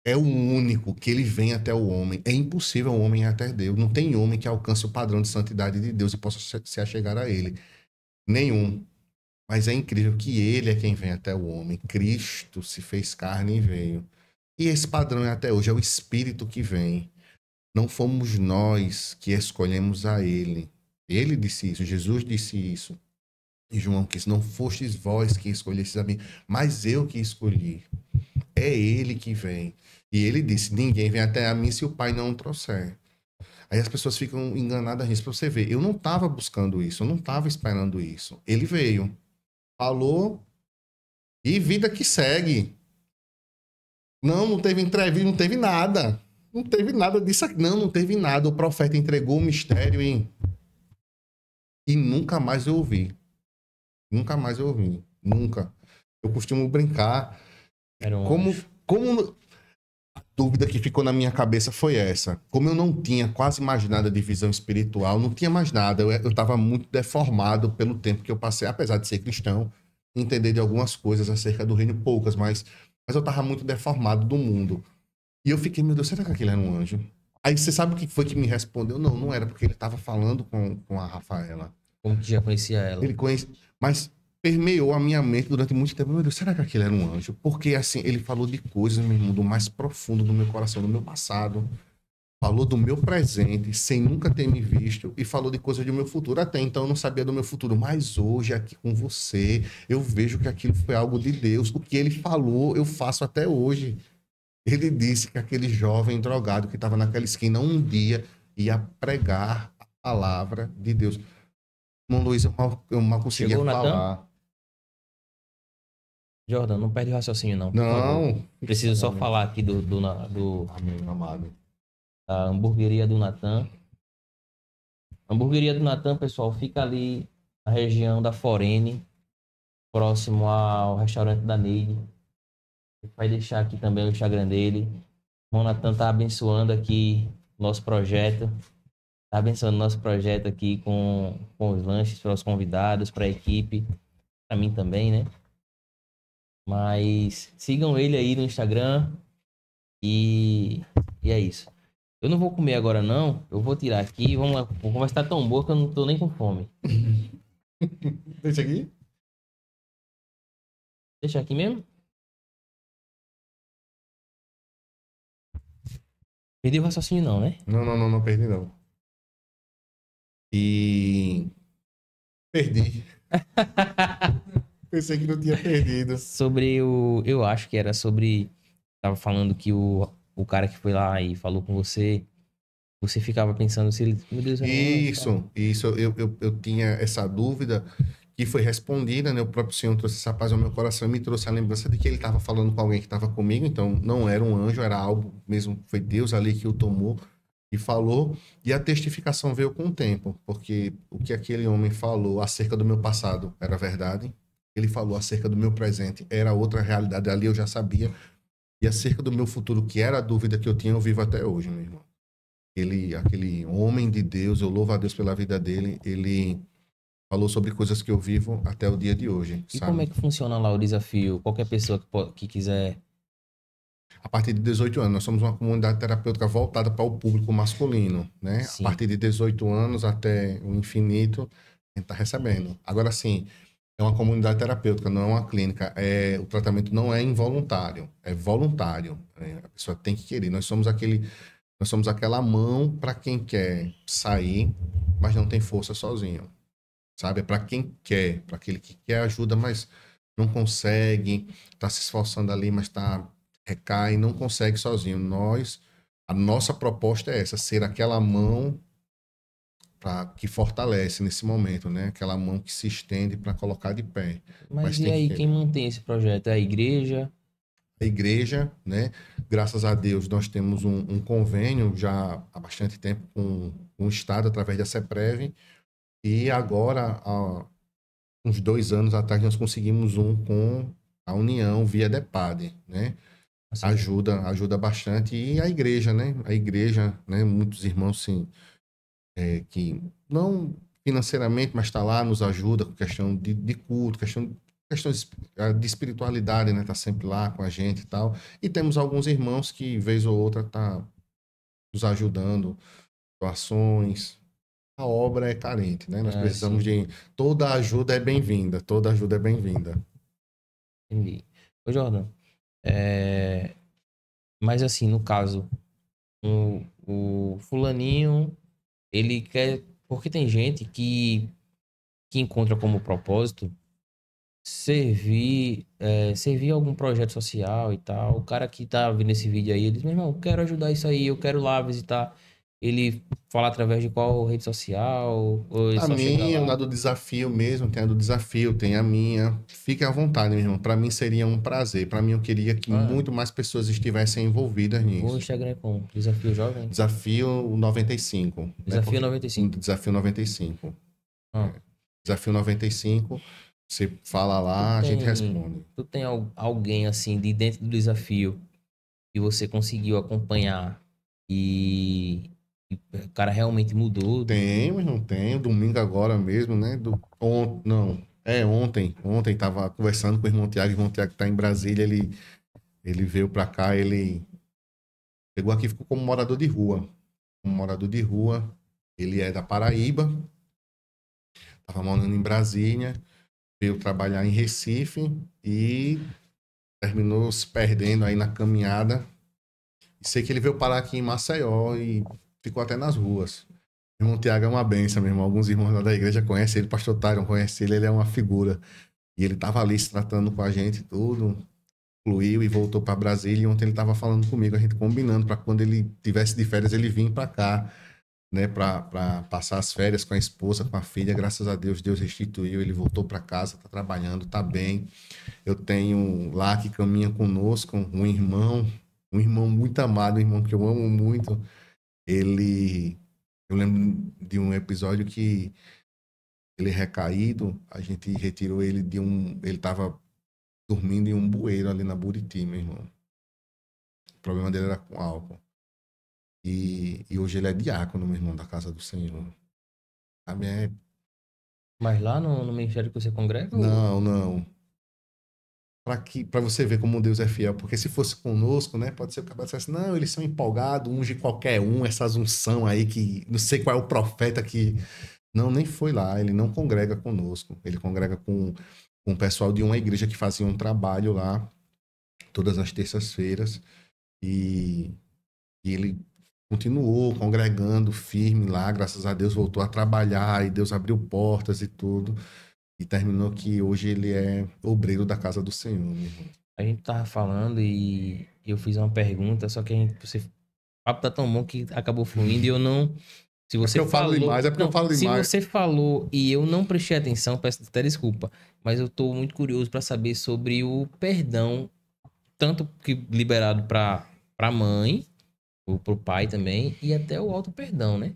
É o único que ele vem até o homem. É impossível o homem ir até Deus. Não tem homem que alcance o padrão de santidade de Deus e possa se achegar a ele. Nenhum. Mas é incrível que ele é quem vem até o homem. Cristo se fez carne e veio. E esse padrão é até hoje, é o Espírito que vem. Não fomos nós que escolhemos a ele. Ele disse isso, Jesus disse isso. E João disse, não fostes vós que escolhestes a mim, mas eu que escolhi. É ele que vem. E ele disse, ninguém vem até a mim se o Pai não o trouxer. Aí as pessoas ficam enganadas nisso. Pra você ver, eu não estava buscando isso, eu não estava esperando isso. Ele veio, falou, e vida que segue. Não, não teve entrevista, não teve nada. Não teve nada disso aqui. Não, não teve nada. O profeta entregou o mistério e nunca mais eu ouvi. Nunca mais eu ouvi. Nunca. Eu costumo brincar. Era um Como, anjo. como a dúvida que ficou na minha cabeça foi essa. Como eu não tinha quase mais nada de visão espiritual, não tinha mais nada. Eu estava muito deformado pelo tempo que eu passei, apesar de ser cristão, entender de algumas coisas acerca do reino, poucas, mas eu estava muito deformado do mundo. E eu fiquei, meu Deus, será que aquele era um anjo? Aí você sabe o que foi que me respondeu? Não, não era, porque ele estava falando com a Rafaela. Como que já conhecia ela. Ele conhece, mas permeou a minha mente durante muito tempo. Meu Deus, será que aquele era um anjo? Porque assim, ele falou de coisas, meu irmão, do mais profundo do meu coração, do meu passado. Falou do meu presente, sem nunca ter me visto, e falou de coisas do meu futuro. Até então eu não sabia do meu futuro, mas hoje, aqui com você, eu vejo que aquilo foi algo de Deus. O que ele falou, eu faço até hoje. Ele disse que aquele jovem drogado que estava naquela esquina um dia ia pregar a palavra de Deus. Irmão Luiz, eu mal conseguia Chegou o Natan? falar. Jordan, não perde o raciocínio, não, por favor. Não. Preciso só falar aqui do Amém, amado. da hamburgueria do Natan. A hamburgueria do Natan, pessoal, fica ali na região da Forene, próximo ao restaurante da Neide. Vai deixar aqui também o Instagram dele. O irmão Natan tá abençoando aqui nosso projeto. Tá abençoando nosso projeto aqui com os lanches para os convidados, para a equipe, para mim também, né? Mas sigam ele aí no Instagram e é isso. Eu não vou comer agora não, eu vou tirar aqui, vamos lá, a conversa tá tão boa que eu não tô nem com fome. Deixa aqui. Deixa aqui mesmo? Perdi o raciocínio não, né? Não perdi não. E perdi. Pensei que não tinha perdido. Sobre o... Eu acho que era sobre... Tava falando que o cara que foi lá e falou com você você ficava pensando se ele, meu Deus, era um anjo, tá? Isso, eu tinha essa dúvida que foi respondida, né? O próprio Senhor trouxe essa paz ao meu coração e me trouxe a lembrança de que ele estava falando com alguém que estava comigo, então não era um anjo, era algo mesmo, foi Deus ali que o tomou e falou, e a testificação veio com o tempo, porque o que aquele homem falou acerca do meu passado era verdade, ele falou acerca do meu presente era outra realidade, ali eu já sabia, e acerca do meu futuro, que era a dúvida que eu tinha, eu vivo até hoje, meu irmão. Aquele homem de Deus, eu louvo a Deus pela vida dele, ele falou sobre coisas que eu vivo até o dia de hoje, E como é sabe? que funciona lá o desafio? Qualquer pessoa que quiser. A partir de 18 anos, nós somos uma comunidade terapêutica voltada para o público masculino, né? A Sim. partir de 18 anos até o infinito, a gente está recebendo. Agora sim, é uma comunidade terapêutica, não é uma clínica. O tratamento não é involuntário, é voluntário. A pessoa tem que querer. Nós somos aquela mão para quem quer sair, mas não tem força sozinho. Sabe? É para quem quer, para aquele que quer ajuda, mas não consegue, está se esforçando ali, mas recai, não consegue sozinho. A nossa proposta é essa, ser aquela mão que fortalece nesse momento, né? Aquela mão que se estende para colocar de pé, Mas mas e tem que aí, quem querer. mantém esse projeto? É a igreja? A igreja, né? Graças a Deus, nós temos um convênio já há bastante tempo com o Estado, através da CEPREV, e agora, uns 2 anos atrás, nós conseguimos um com a União via DEPAD, né? Assim, Ajuda bastante. E a igreja, né? A igreja, né? Muitos irmãos, sim, que não financeiramente, mas está lá, nos ajuda com questão de culto, questões de espiritualidade, né? Tá sempre lá com a gente e tal. E temos alguns irmãos que, vez ou outra, tá nos ajudando, doações. A obra é carente, né? Nós precisamos assim, de... Toda ajuda é bem-vinda, toda ajuda é bem-vinda. entendi. Ô, Jordan, é... mas assim, no caso, o fulaninho, ele quer... Porque tem gente que encontra como propósito servir algum projeto social e tal. O cara que tá vendo esse vídeo aí, ele diz, meu irmão, eu quero ajudar isso aí, eu quero lá visitar. Ele fala através de qual rede social, ou ele A só chega minha, lá. na do desafio mesmo, tem a do desafio, tem a minha. Fique à vontade, meu irmão. Para mim seria um prazer. Para mim, eu queria que Ah, muito mais pessoas estivessem envolvidas o nisso. Instagram é como? Desafio Jovem? Desafio 95, né? Desafio Porque 95. desafio 95. Ah, Desafio 95, você fala tu lá, a gente tem, responde. tu tem alguém assim de dentro do desafio que você conseguiu acompanhar e o cara realmente mudou? Tem, mas não tem. Domingo agora mesmo, né? Não, ontem. Ontem tava conversando com o irmão Tiago tá em Brasília, ele veio para cá, ele chegou aqui e ficou como morador de rua. Um morador de rua. Ele é da Paraíba, estava morando em Brasília, veio trabalhar em Recife e terminou se perdendo aí na caminhada. E sei que ele veio parar aqui em Maceió e ficou até nas ruas. O irmão Tiago é uma benção, meu irmão. Alguns irmãos lá da igreja conhecem ele, pastor Tyron conhece ele, ele é uma figura. E ele estava ali se tratando com a gente, tudo, fluiu e voltou para Brasília. E ontem ele estava falando comigo, a gente combinando para quando ele tivesse de férias ele vir para cá, né, para passar as férias com a esposa, com a filha. Graças a Deus, Deus restituiu, ele voltou para casa, está trabalhando, está bem. Eu tenho lá que caminha conosco um irmão muito amado, um irmão que eu amo muito. Ele, eu lembro de um episódio que ele recaído, a gente retirou ele ele estava dormindo em um bueiro ali na Buriti, meu irmão. O problema dele era com álcool. E hoje ele é diácono, meu irmão, da casa do Senhor. Sabe? Mas lá no ministério que você congrega? Ou... Não, não. Para você ver como Deus é fiel, porque se fosse conosco, né, pode ser que o cara dissesse, não, eles são empolgados, unge qualquer um, essas unção aí que não sei qual é o profeta que... Não, nem foi lá, ele não congrega conosco, ele congrega com o pessoal de uma igreja que fazia um trabalho lá, todas as terças-feiras, e, e ele continuou congregando firme lá, graças a Deus voltou a trabalhar, e Deus abriu portas e tudo, e terminou que hoje ele é obreiro da casa do Senhor, meu irmão. A gente tava falando e eu fiz uma pergunta, só que você papo tá tão bom que acabou fluindo e eu não. Se É porque você eu falo falou. demais, é porque eu Não, falo se demais. você falou e eu não prestei atenção, peço até desculpa. Mas eu tô muito curioso para saber sobre o perdão, tanto que liberado pra mãe, ou pro pai também, e até o auto perdão, né?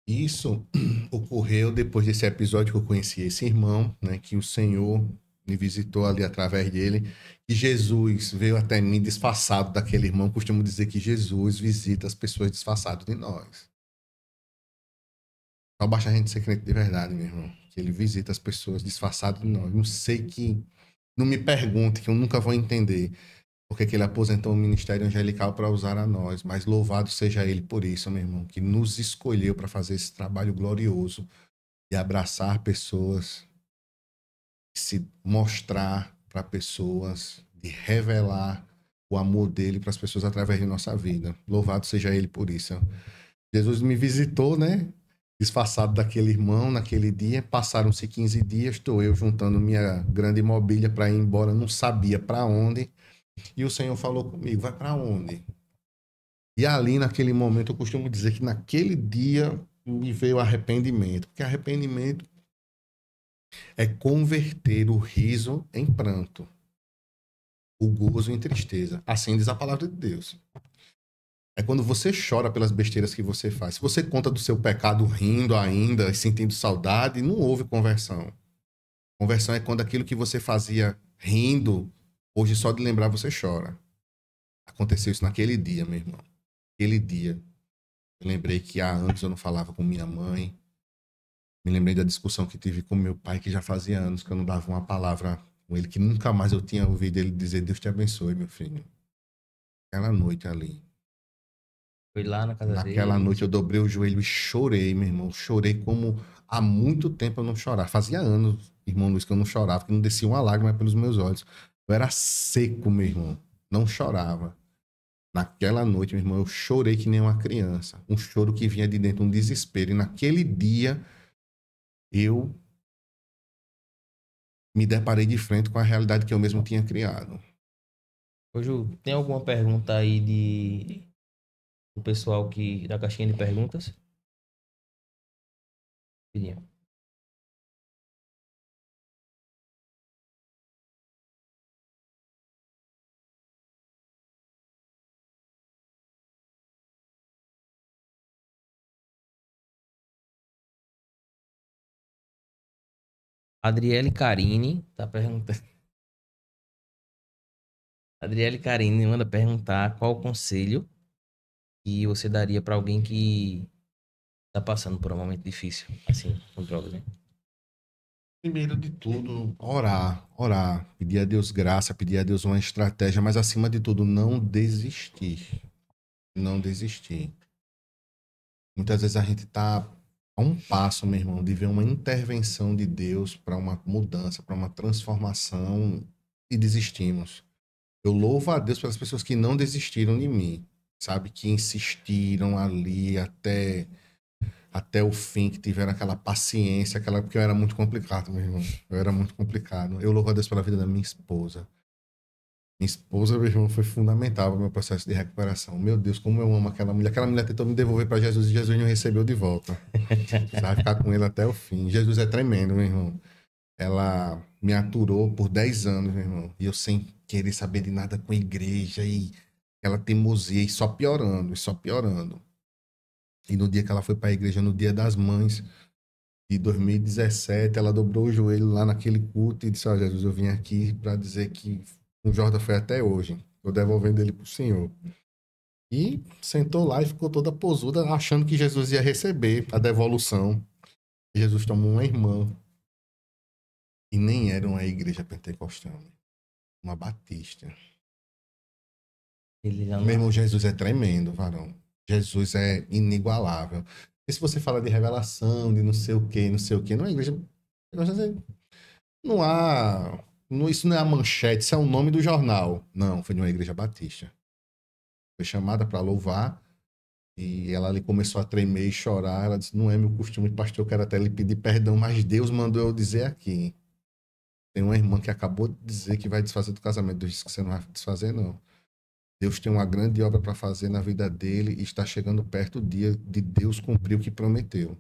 Isso ocorreu depois desse episódio que eu conheci esse irmão, né? Que o Senhor me visitou ali através dele. E Jesus veio até mim disfarçado daquele irmão. Costumo dizer que Jesus visita as pessoas disfarçado de nós. Só basta a gente ser crente de verdade, meu irmão. Que ele visita as pessoas disfarçado de nós. Não sei que. Não me pergunte, que eu nunca vou entender. Porque que ele aposentou o ministério angelical para usar a nós. Mas louvado seja ele por isso, meu irmão. Que nos escolheu para fazer esse trabalho glorioso de abraçar pessoas, de se mostrar para pessoas, de revelar o amor dele para as pessoas através de nossa vida. Louvado seja ele por isso. Jesus me visitou, né? Disfarçado daquele irmão naquele dia. Passaram-se 15 dias, estou eu juntando minha grande mobília para ir embora, não sabia para onde. E o Senhor falou comigo: vai para onde? E ali, naquele momento, eu costumo dizer que naquele dia me veio arrependimento. Porque arrependimento é converter o riso em pranto, o gozo em tristeza. Assim diz a palavra de Deus. É quando você chora pelas besteiras que você faz. Se você conta do seu pecado rindo ainda, sentindo saudade, não houve conversão. Conversão é quando aquilo que você fazia rindo, hoje só de lembrar você chora. Aconteceu isso naquele dia, meu irmão. Aquele dia. Eu lembrei que há anos eu não falava com minha mãe. Me lembrei da discussão que tive com meu pai, que já fazia anos que eu não dava uma palavra com ele, que nunca mais eu tinha ouvido ele dizer: Deus te abençoe, meu filho. Aquela noite ali. Foi lá na casa Naquela dele. noite eu dobrei o joelho e chorei, meu irmão. Chorei como há muito tempo eu não chorava. Fazia anos, irmão Luiz, que eu não chorava, que não descia uma lágrima pelos meus olhos. Eu era seco, meu irmão. Não chorava. Naquela noite, meu irmão, eu chorei que nem uma criança. Um choro que vinha de dentro, um desespero. E naquele dia, eu me deparei de frente com a realidade que eu mesmo tinha criado. Ô, Ju, tem alguma pergunta aí do pessoal da caixinha de perguntas? Filhinha. Adriele Carine tá perguntando. Adriele Carine manda perguntar qual o conselho que você daria pra alguém que tá passando por um momento difícil, assim, com drogas, né? Primeiro de tudo, orar, orar, pedir a Deus graça, pedir a Deus uma estratégia, mas acima de tudo, não desistir. Não desistir. Muitas vezes a gente está a um passo, meu irmão, de ver uma intervenção de Deus para uma mudança, para uma transformação e desistimos. Eu louvo a Deus pelas pessoas que não desistiram de mim, sabe? Que insistiram ali até o fim, que tiveram aquela paciência, porque eu era muito complicado, meu irmão. Eu era muito complicado. Eu louvo a Deus pela vida da minha esposa. Minha esposa, meu irmão, foi fundamental para o meu processo de recuperação. Meu Deus, como eu amo aquela mulher. Aquela mulher tentou me devolver para Jesus e Jesus não recebeu de volta. Vai ficar com ele até o fim. Jesus é tremendo, meu irmão. Ela me aturou por 10 anos, meu irmão. E eu sem querer saber de nada com a igreja e ela teimosia e só piorando, e só piorando. E no dia que ela foi para a igreja, no dia das mães de 2017, ela dobrou o joelho lá naquele culto e disse: Ó, Jesus, eu vim aqui para dizer que o Jordan foi até hoje. Tô devolvendo ele pro Senhor. E sentou lá e ficou toda posuda, achando que Jesus ia receber a devolução. Jesus tomou uma irmã. E nem era uma igreja pentecostal, né? Uma batista. Ele já Meu não... irmão, Jesus é tremendo, varão. Jesus é inigualável. E se você fala de revelação, de não sei o quê, não sei o quê, não é igreja. Não há. Isso não é a manchete, isso é o nome do jornal. Não, foi de uma igreja batista. Foi chamada para louvar. E ela ali começou a tremer e chorar. Ela disse: Não é meu costume, pastor, eu quero até lhe pedir perdão, mas Deus mandou eu dizer aqui. Tem uma irmã que acabou de dizer que vai desfazer do casamento. Deus disse que você não vai desfazer, não. Deus tem uma grande obra para fazer na vida dele e está chegando perto o dia de Deus cumprir o que prometeu.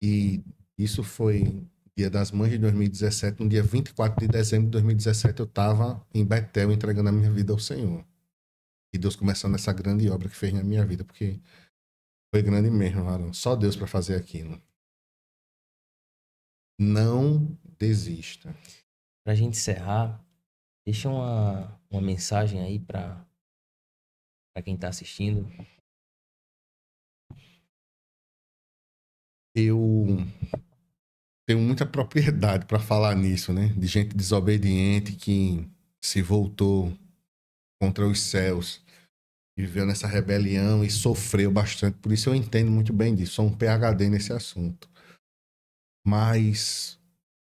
E isso foi Dia das Mães de 2017. No dia 24 de dezembro de 2017, eu estava em Betel entregando a minha vida ao Senhor. E Deus começando essa grande obra que fez na minha vida, porque foi grande mesmo, Aaron. Só Deus para fazer aquilo. Não desista. Pra gente encerrar, deixa uma mensagem aí pra quem tá assistindo. Eu tenho muita propriedade para falar nisso, né? De gente desobediente que se voltou contra os céus, viveu nessa rebelião e sofreu bastante. Por isso eu entendo muito bem disso. Sou um PhD nesse assunto. Mas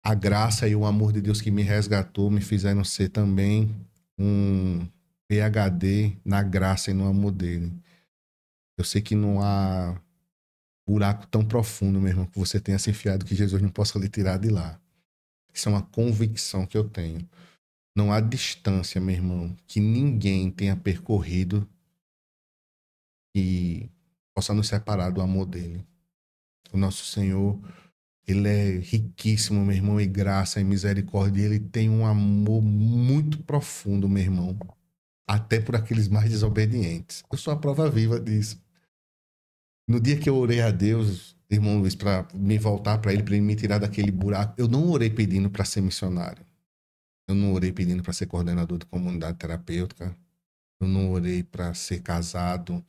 a graça e o amor de Deus que me resgatou me fizeram ser também um PhD na graça e no amor dele. Eu sei que não há buraco tão profundo mesmo que você tenha se enfiado que Jesus não possa lhe tirar de lá. Isso é uma convicção que eu tenho. Não há distância, meu irmão, que ninguém tenha percorrido e possa nos separar do amor dele. O nosso Senhor, ele é riquíssimo, meu irmão, em graça e misericórdia. Ele tem um amor muito profundo, meu irmão, até por aqueles mais desobedientes. Eu sou a prova viva disso. No dia que eu orei a Deus, irmão Luiz, para me voltar para ele me tirar daquele buraco, eu não orei pedindo para ser missionário. Eu não orei pedindo para ser coordenador de comunidade terapêutica. Eu não orei para ser casado.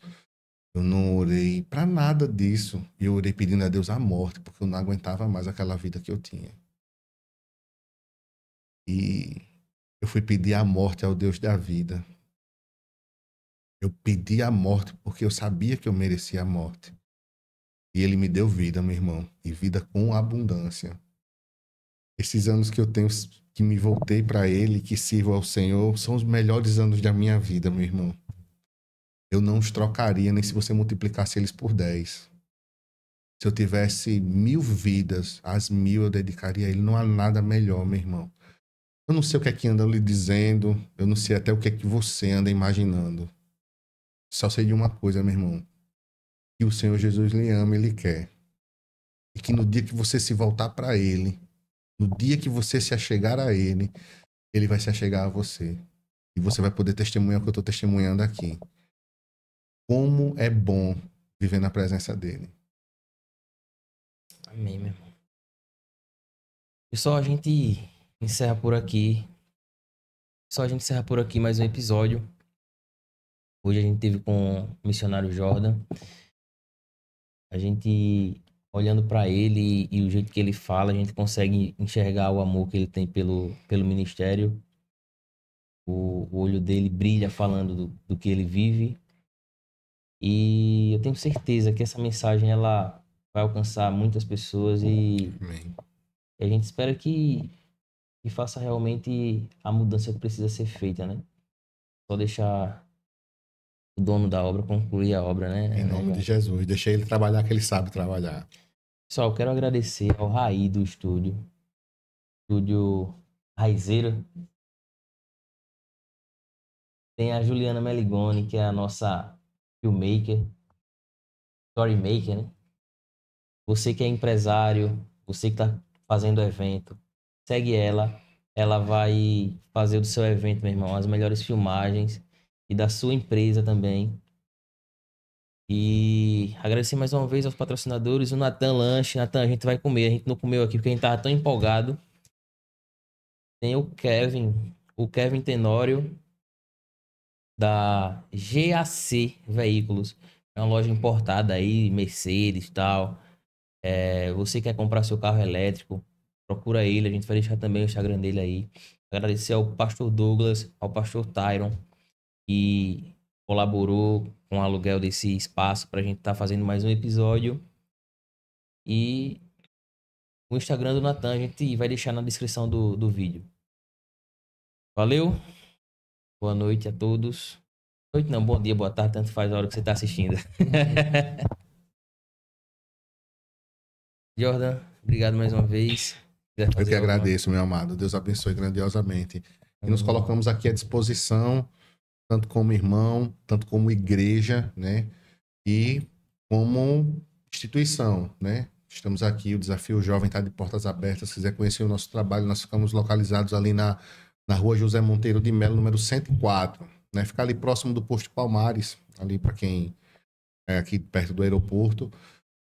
Eu não orei para nada disso. Eu orei pedindo a Deus a morte, porque eu não aguentava mais aquela vida que eu tinha. E eu fui pedir a morte ao Deus da vida. Eu pedi a morte porque eu sabia que eu merecia a morte. E ele me deu vida, meu irmão. E vida com abundância. Esses anos que eu tenho, que me voltei para ele, que sirvo ao Senhor, são os melhores anos da minha vida, meu irmão. Eu não os trocaria nem se você multiplicasse eles por 10. Se eu tivesse 1000 vidas, as 1000 eu dedicaria a ele. Não há nada melhor, meu irmão. Eu não sei o que é que andam lhe dizendo. Eu não sei até o que é que você anda imaginando. Só sei de uma coisa, meu irmão. Que o Senhor Jesus lhe ama e lhe quer. E que no dia que você se voltar para ele, no dia que você se achegar a ele, ele vai se achegar a você. E você vai poder testemunhar o que eu estou testemunhando aqui. Como é bom viver na presença dele. Amém, meu irmão. Pessoal, a gente encerra por aqui. Mais um episódio. Hoje a gente teve com o missionário Jordan. A gente, olhando para ele e o jeito que ele fala, a gente consegue enxergar o amor que ele tem pelo ministério. O olho dele brilha falando do que ele vive. E eu tenho certeza que essa mensagem ela vai alcançar muitas pessoas e Amém. a gente espera que faça realmente a mudança que precisa ser feita, né? Só deixar o dono da obra concluir a obra, né? Em nome de Jesus. Deixa ele trabalhar que ele sabe trabalhar. Pessoal, eu quero agradecer ao Raí do estúdio Raizeira. Tem a Juliana Meligoni, que é a nossa filmmaker, storymaker, né? Você que é empresário, você que tá fazendo evento, segue ela. Ela vai fazer do seu evento, meu irmão, as melhores filmagens e da sua empresa também. E agradecer mais uma vez aos patrocinadores, o Natan Lanche. Natan, a gente vai comer, a gente não comeu aqui porque a gente tava tão empolgado. Tem o Kevin Tenório, da GAC Veículos. É uma loja importada aí, Mercedes e tal. Você quer comprar seu carro elétrico, procura ele, a gente vai deixar também o Instagram dele aí. Agradecer ao pastor Douglas, ao pastor Tyron, que colaborou com o aluguel desse espaço pra gente estar fazendo mais um episódio. E o Instagram do Natan a gente vai deixar na descrição do vídeo. Valeu, boa noite a todos. Noite não, bom dia, boa tarde, tanto faz a hora que você tá assistindo. Jordan, obrigado mais uma vez. Eu que agradeço, meu amado. Deus abençoe grandiosamente. E nos colocamos aqui à disposição tanto como irmão, tanto como igreja, né? E como instituição, né? Estamos aqui, o Desafio Jovem está de portas abertas. Se quiser conhecer o nosso trabalho, nós ficamos localizados ali na rua José Monteiro de Melo, número 104, né? Fica ali próximo do posto Palmares, ali para quem é aqui perto do aeroporto.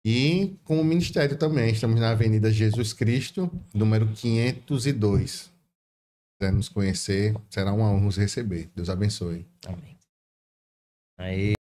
E com o ministério também, estamos na Avenida Jesus Cristo, número 502. Se quiser nos conhecer, será uma honra nos receber. Deus abençoe. Amém. Aí.